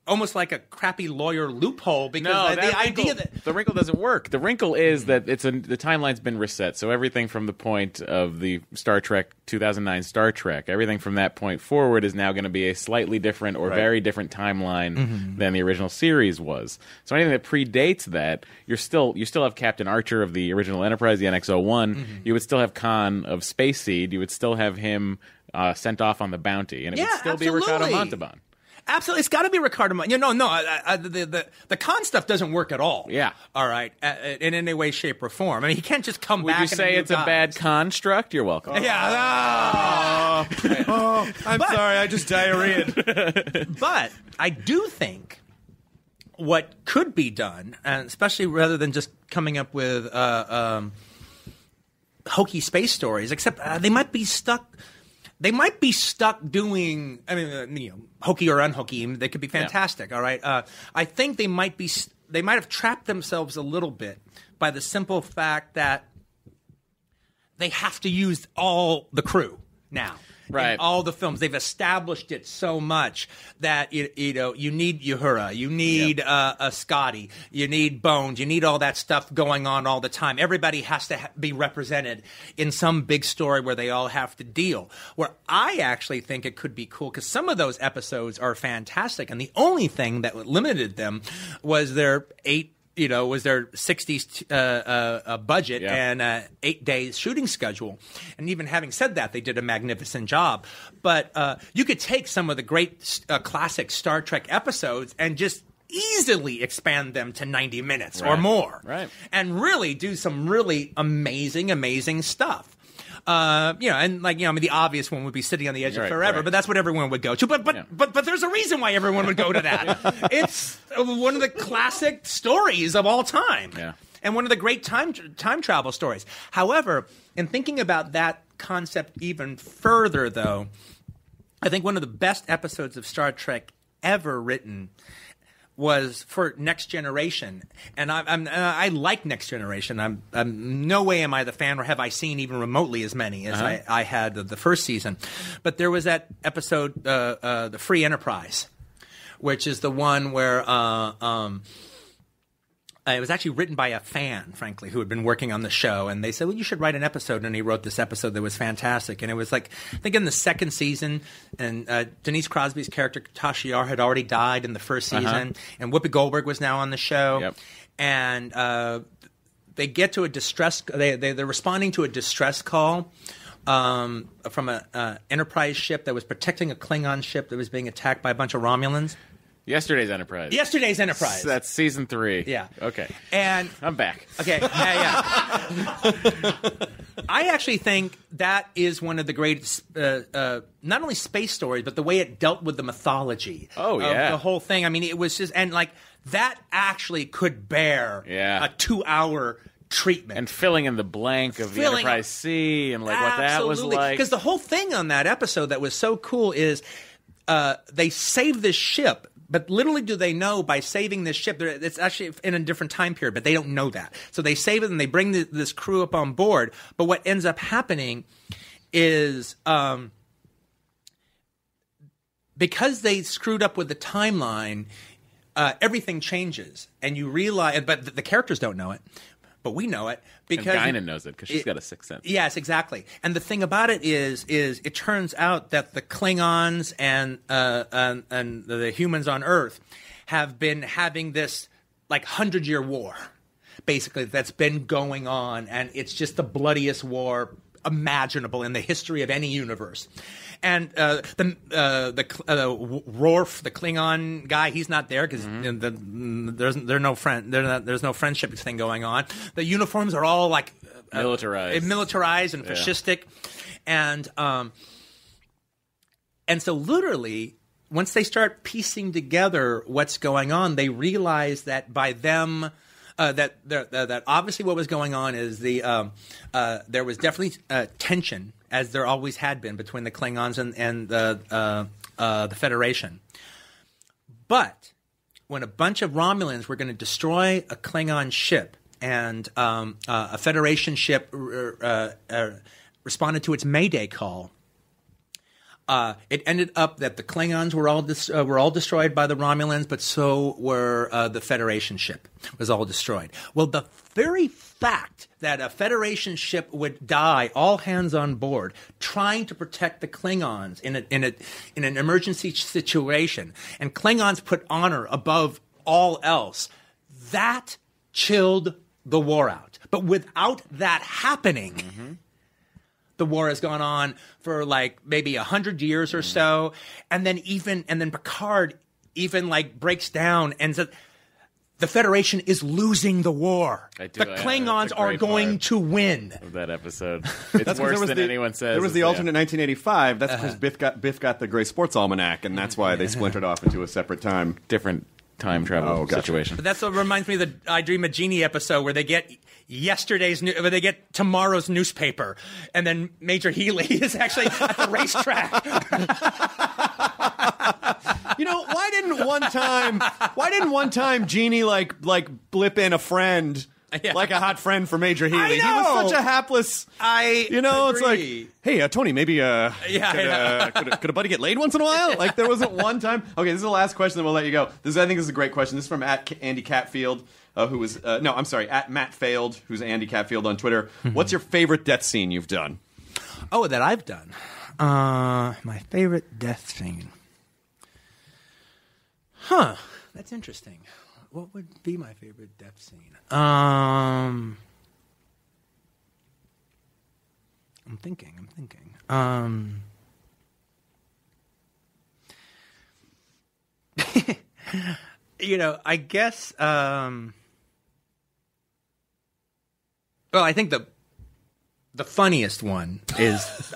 almost like a crappy lawyer loophole because the idea that the wrinkle doesn't work. The wrinkle is that the timeline's been reset. So everything from the point of the Star Trek 2009 Star Trek, everything from that point forward is now going to be a slightly different or very different timeline than the original series was. So anything that predates that, you still have Captain Archer of the original Enterprise, the NX-01. You would still have Khan of Space Seed. You would still have him sent off on the bounty, and it would still be Ricardo Montalban. Absolutely, it's got to be Ricardo. The Khan stuff doesn't work at all. Yeah, all right, in any way, shape, or form. I mean, he can't just come back. Would you say it's a bad construct? You're welcome. Yeah. I'm sorry, I just diarrheaed. But I do think what could be done, and especially rather than just coming up with hokey space stories, except they might be stuck. They might be stuck doing, hokey or unhokey. They could be fantastic. Yeah. All right. I think they might have trapped themselves a little bit by the simple fact that they have to use all the crew now. Right. In all the films, they've established it so much that you need Uhura, you need Scotty, you need Bones, you need all that stuff going on all the time. Everybody has to be represented in some big story where they all have to deal. Where I actually think it could be cool because some of those episodes are fantastic, and the only thing that limited them was their 60s budget and 8 days shooting schedule. And even having said that, they did a magnificent job. But you could take some of the great classic Star Trek episodes and just easily expand them to 90 minutes or more. Right. And really do some really amazing stuff. The obvious one would be Sitting on the Edge of Forever, but that's what everyone would go to. But there's a reason why everyone would go to that. It's one of the classic stories of all time, and one of the great time travel stories. However, in thinking about that concept even further, though, I think one of the best episodes of Star Trek ever written was for Next Generation, and I like Next Generation. I'm no way am I the fan, or have I seen even remotely as many as I had the first season. But there was that episode, the Free Enterprise, which is the one where it was actually written by a fan, frankly, who had been working on the show. And they said, well, you should write an episode. And he wrote this episode that was fantastic. And it was like, I think in the second season, and Denise Crosby's character, Tasha Yar, had already died in the first season. And Whoopi Goldberg was now on the show. Yep. And they get to a distress, they're responding to a distress call from an Enterprise ship that was protecting a Klingon ship that was being attacked by a bunch of Romulans. Yesterday's Enterprise. That's season 3. Yeah. Okay. And I'm back. Okay. Yeah. I actually think that is one of the greatest, not only space stories, but the way it dealt with the mythology. Oh, of the whole thing. I mean, it was just, and like that actually could bear a 2-hour treatment. And filling in the blank of the Enterprise C and like what that was like. Because the whole thing on that episode that was so cool is they save this ship. But little do they know, by saving this ship, it's actually in a different time period, but they don't know that. So they save it and they bring this crew up on board. But what ends up happening is because they screwed up with the timeline, everything changes, and you realize, but the characters don't know it, but we know it because and Guinan knows it because she's got a sixth sense. Yes, exactly. And the thing about it is it turns out that the Klingons and the humans on Earth have been having this like 100-year war, basically, that's been going on, and it's just the bloodiest war imaginable in the history of any universe. And the Rorf, the Klingon guy, he's not there because there's no friendship thing going on. The uniforms are all like militarized and fascistic, and so literally, once they start piecing together what's going on, they realize that by them. That obviously what was going on is there was definitely tension, as there always had been, between the Klingons and the Federation. But when a bunch of Romulans were going to destroy a Klingon ship and a Federation ship responded to its Mayday call, it ended up that the Klingons were all destroyed by the Romulans, but so were the Federation ship was all destroyed. Well, the very fact that a Federation ship would die, all hands on board, trying to protect the Klingons in an emergency situation, and Klingons put honor above all else, that chilled the war out. But without that happening, the war has gone on for like maybe 100 years or so, and then Picard even like breaks down and says the Federation is losing the war. The Klingons are going to win. Of that episode, it's worse than anyone says. There was the alternate 1985. That's because Biff got the Gray Sports Almanac, and that's why they splintered off into a separate time, different time travel situation. But that's what reminds me of the I Dream of Jeannie episode where they get they get tomorrow's newspaper, and then Major Healy is actually at the racetrack. Why didn't one time Jeannie like blip in a friend? Yeah. Like a hot friend for Major Healy. He was such a hapless. It's like, hey, Tony, maybe could a buddy get laid once in a while? Like there wasn't one time. Okay, this is the last question, then we'll let you go. I think this is a great question. This is from @Andy Catfield, who was @Matt Failed, who's Andy Catfield on Twitter. What's your favorite death scene you've done? Oh, that I've done. My favorite death scene. Huh. That's interesting. What would be my favorite death scene? I'm thinking. I guess. I think the funniest one is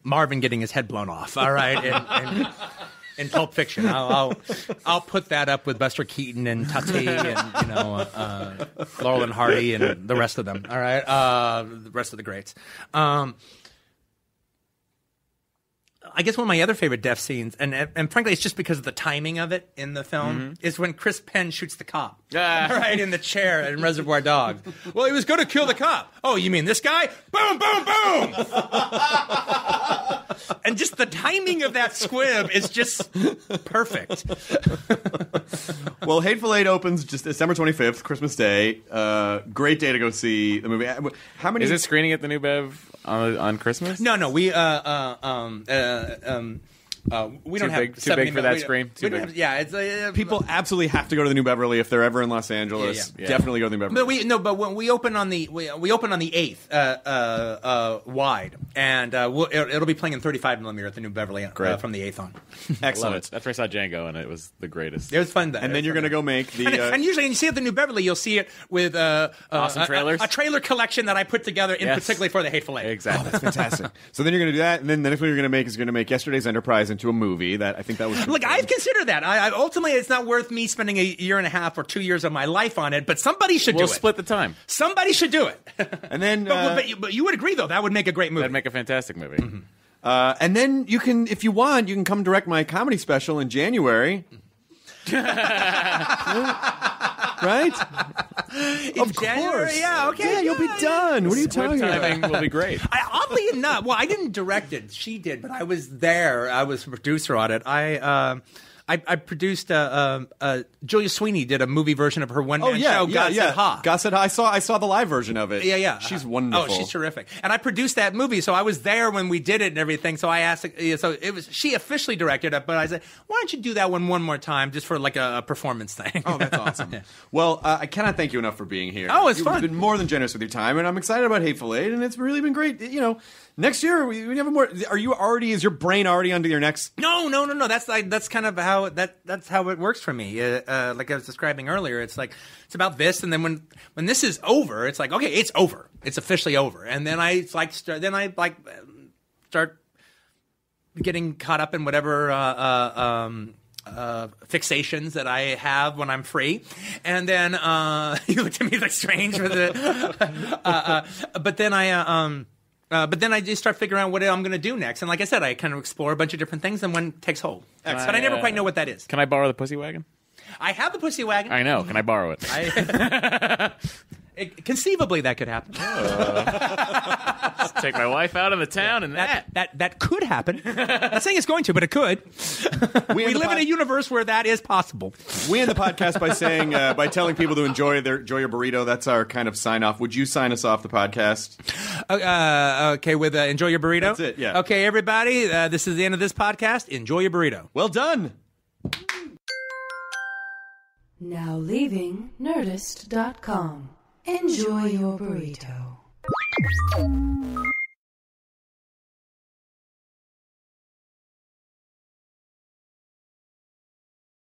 Marvin getting his head blown off. All right, in Pulp Fiction. I'll put that up with Buster Keaton and Tati and Laurel and Hardy and the rest of them. All right, the rest of the greats. I guess one of my other favorite death scenes, and frankly, it's just because of the timing of it in the film, is when Chris Penn shoots the cop right in the chair in Reservoir Dogs. Well, he was going to kill the cop. Oh, you mean this guy? Boom, boom, boom! And just the timing of that squib is just perfect. Well, Hateful Eight opens just December 25th, Christmas Day. Great day to go see the movie. How many? Is it screening at the New Bev on Christmas? No. We don't have too big for that screen. It's people absolutely have to go to the New Beverly if they're ever in Los Angeles. Yeah. Definitely go to the New Beverly. But when we open on the 8th wide, and it'll be playing in 35mm at the New Beverly from the 8th on. Excellent. Love it. That's where I saw Django, and it was the greatest. It was fun. And then you're going to go make the and usually when you see it at the New Beverly, you'll see it with awesome trailers, a trailer collection that I put together particularly for the Hateful Eight. Exactly. Oh, that's fantastic. So then you're going to do that, and then the next one you're going to make Yesterday's Enterprise into a movie. That I think that was. Look, I've considered that. Ultimately, it's not worth me spending a year and a half or 2 years of my life on it. But somebody should do it. We'll split the time. Somebody should do it. And then, but you would agree though that would make a great movie. That'd make a fantastic movie. And then you can, if you want, you can come direct my comedy special in January. Right? Of course. Yeah, okay. Yeah, you'll be done. What are you talking about? Timing will be great. Oddly enough, I didn't direct it. She did, but I was there. I was a producer on it. I I produced Julia Sweeney did a movie version of her one-man show, God Said Ha. God Said Ha. I saw the live version of it. Yeah. She's wonderful. Oh, she's terrific. And I produced that movie, so I was there when we did it and everything. So I asked, so it was she officially directed it, but I said, why don't you do that one more time, just for like a performance thing? Oh, that's awesome. Yeah. Well, I cannot thank you enough for being here. Oh, it's fun. You've been more than generous with your time, and I'm excited about Hateful Eight, and it's really been great. You know, next year we have more. Is your brain already onto your next? No. That's kind of how that's how it works for me. Like I was describing earlier, it's like it's about this, and then when this is over, it's like, okay, it's over. It's officially over, and then I start getting caught up in whatever fixations that I have when I'm free, and then you looked at me like strange with it. But then I just start figuring out what I'm going to do next, and like I said, I kind of explore a bunch of different things, and one takes hold. But I never quite know what that is. Can I borrow the pussy wagon? I have the pussy wagon. I know. Can I borrow it? Conceivably, that could happen. Just take my wife out of the town, and that could happen. I'm not saying it's going to, but it could. We live in a universe where that is possible. We end the podcast by saying, by telling people to enjoy your burrito. That's our kind of sign off. Would you sign us off the podcast? Okay, with enjoy your burrito. That's it. Yeah. Okay, everybody. This is the end of this podcast. Enjoy your burrito. Well done. Now leaving Nerdist.com. Enjoy your burrito.